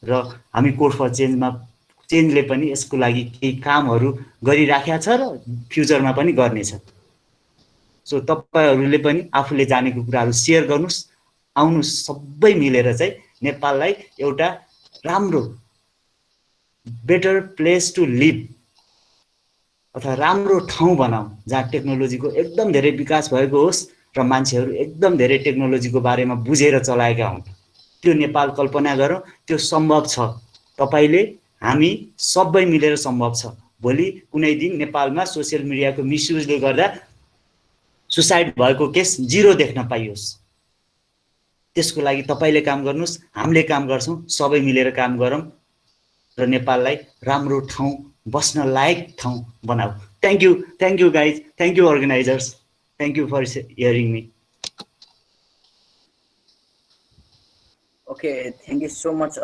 [SPEAKER 9] र हामी कोड फर चेन्जले पनि यसको लागि केही कामहरू गरिराखेको छ र फ्युचरमा पनि गर्नेछ। सो तपाईहरूले पनि आफूले जानेको कुराहरू सेयर गर्नुस्, आउनुस् सबै मिलेर चाहिँ नेपाललाई एउटा राम्रो बेटर प्लेस टु लिभ अथवा राम्रो ठाउँ बनाऊ जहाँ टेक्नोलोजीको एकदम धेरै विकास भएको होस् र मान्छेहरू एकदम धेरै टेक्नोलोजीको बारेमा बुझेर चलाएका हुन्। त्यो नेपाल कल्पना गरौँ, त्यो सम्भव छ। तपाईले हामी सबै मिलेर सम्भव छ। भोलि कुनै दिन नेपालमा सोसियल मिडियाको मिसयुजले गर्दा सुसाइड भएको केस 0 देख्न पाइयोस्। त्यसको लागि तपाईले काम गर्नुस्, हामीले काम गर्छौँ, सबै मिलेर काम गरौँ र नेपाललाई राम्रो ठाउँ बस्न लायक ठाउँ बनाऊ। Thank you guys, thank you organisers, thank you for hearing me.
[SPEAKER 6] Okay, thank you so much.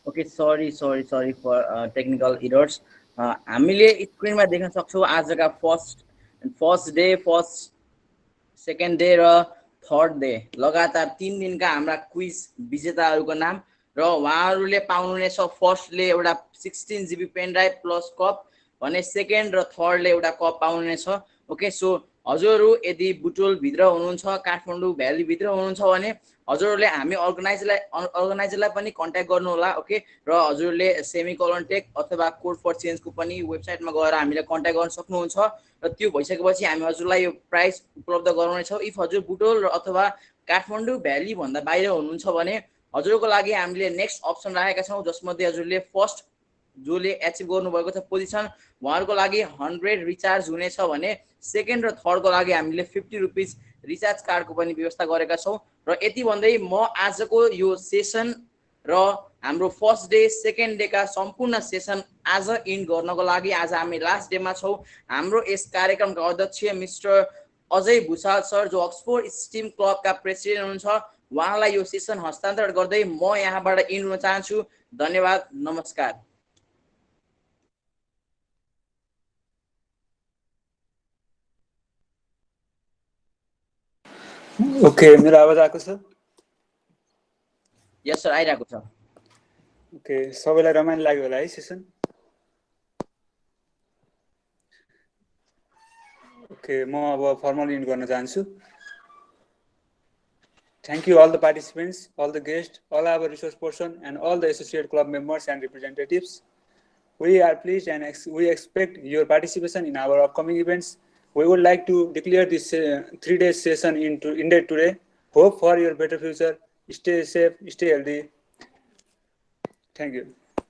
[SPEAKER 6] Okay, sorry for technical errors. हामीले स्क्रिनमा देख्न सक्छौँ आजका फर्स्ट डे, सेकेन्ड डे र थर्ड डे लगातार 3 दिनका हाम्रा क्विज विजेताहरूको नाम र उहाँहरूले पाउनुहुनेछ। फर्स्टले एउटा 16 GB pen drive plus cup भने सेकेन्ड र थर्डले एउटा कप पाउनुहुनेछ। ओके, सो हजुरहरू यदि बुटोलभित्र हुनुहुन्छ, काठमाडौँ भ्यालीभित्र हुनुहुन्छ भने हजुरहरूले हामी अर्गनाइजरलाई पनि कन्ट्याक्ट गर्नु होला। ओके, र हजुरले सेमिकोलन टेक अथवा कोड फर चेन्जको पनि वेबसाइटमा गएर हामीलाई कन्ट्याक्ट गर्न सक्नुहुन्छ र त्यो भइसकेपछि हामी हजुरलाई यो प्राइस उपलब्ध गराउनेछौँ। इफ हजुर बुटोल अथवा काठमाडौँ भ्याली भन्दा बाहिर हुनुहुन्छ भने हजुरको लागि हामीले नेक्स्ट अप्सन राखेका छौँ, जसमध्ये हजुरले फर्स्ट जसले एचिभ गर्नुभएको छ पोजिसन उहाँहरूको लागि 100 रिचार्ज हुनेछ भने सेकेन्ड र थर्डको लागि हामीले 50 रुपिस रिचार्ज कार्डको पनि व्यवस्था गरेका छौँ। र यति भन्दै म आजको यो सेसन र हाम्रो फर्स्ट डे सेकेन्ड डेका सम्पूर्ण सेसन आज इन्ड गर्नको लागि आज हामी लास्ट डेमा छौँ। हाम्रो यस कार्यक्रमका अध्यक्ष मिस्टर अजय भुसाल सर जो अक्सफोर्ड स्टिम क्लबका प्रेसिडेन्ट हुनुहुन्छ, उहाँलाई यो सेसन हस्तान्तरण गर्दै म यहाँबाट इन्ड हुन चाहन्छु। धन्यवाद, नमस्कार।
[SPEAKER 10] ओके, मेरो आवाज आएको छ?
[SPEAKER 6] यस सर, आइरहेको छ।
[SPEAKER 10] ओके, सबैलाई रमाइलो लाग्यो होला है सेसन? ओके, म अब फर्मल इन्ड गर्न चाहन्छु। Thank you all the participants, all the guests, all our resource person and all the associate club members and representatives. We are pleased and we expect your participation in our upcoming events. We would like to declare this 3-day session ended today. Hope for your better future. Stay safe, stay healthy. Thank you.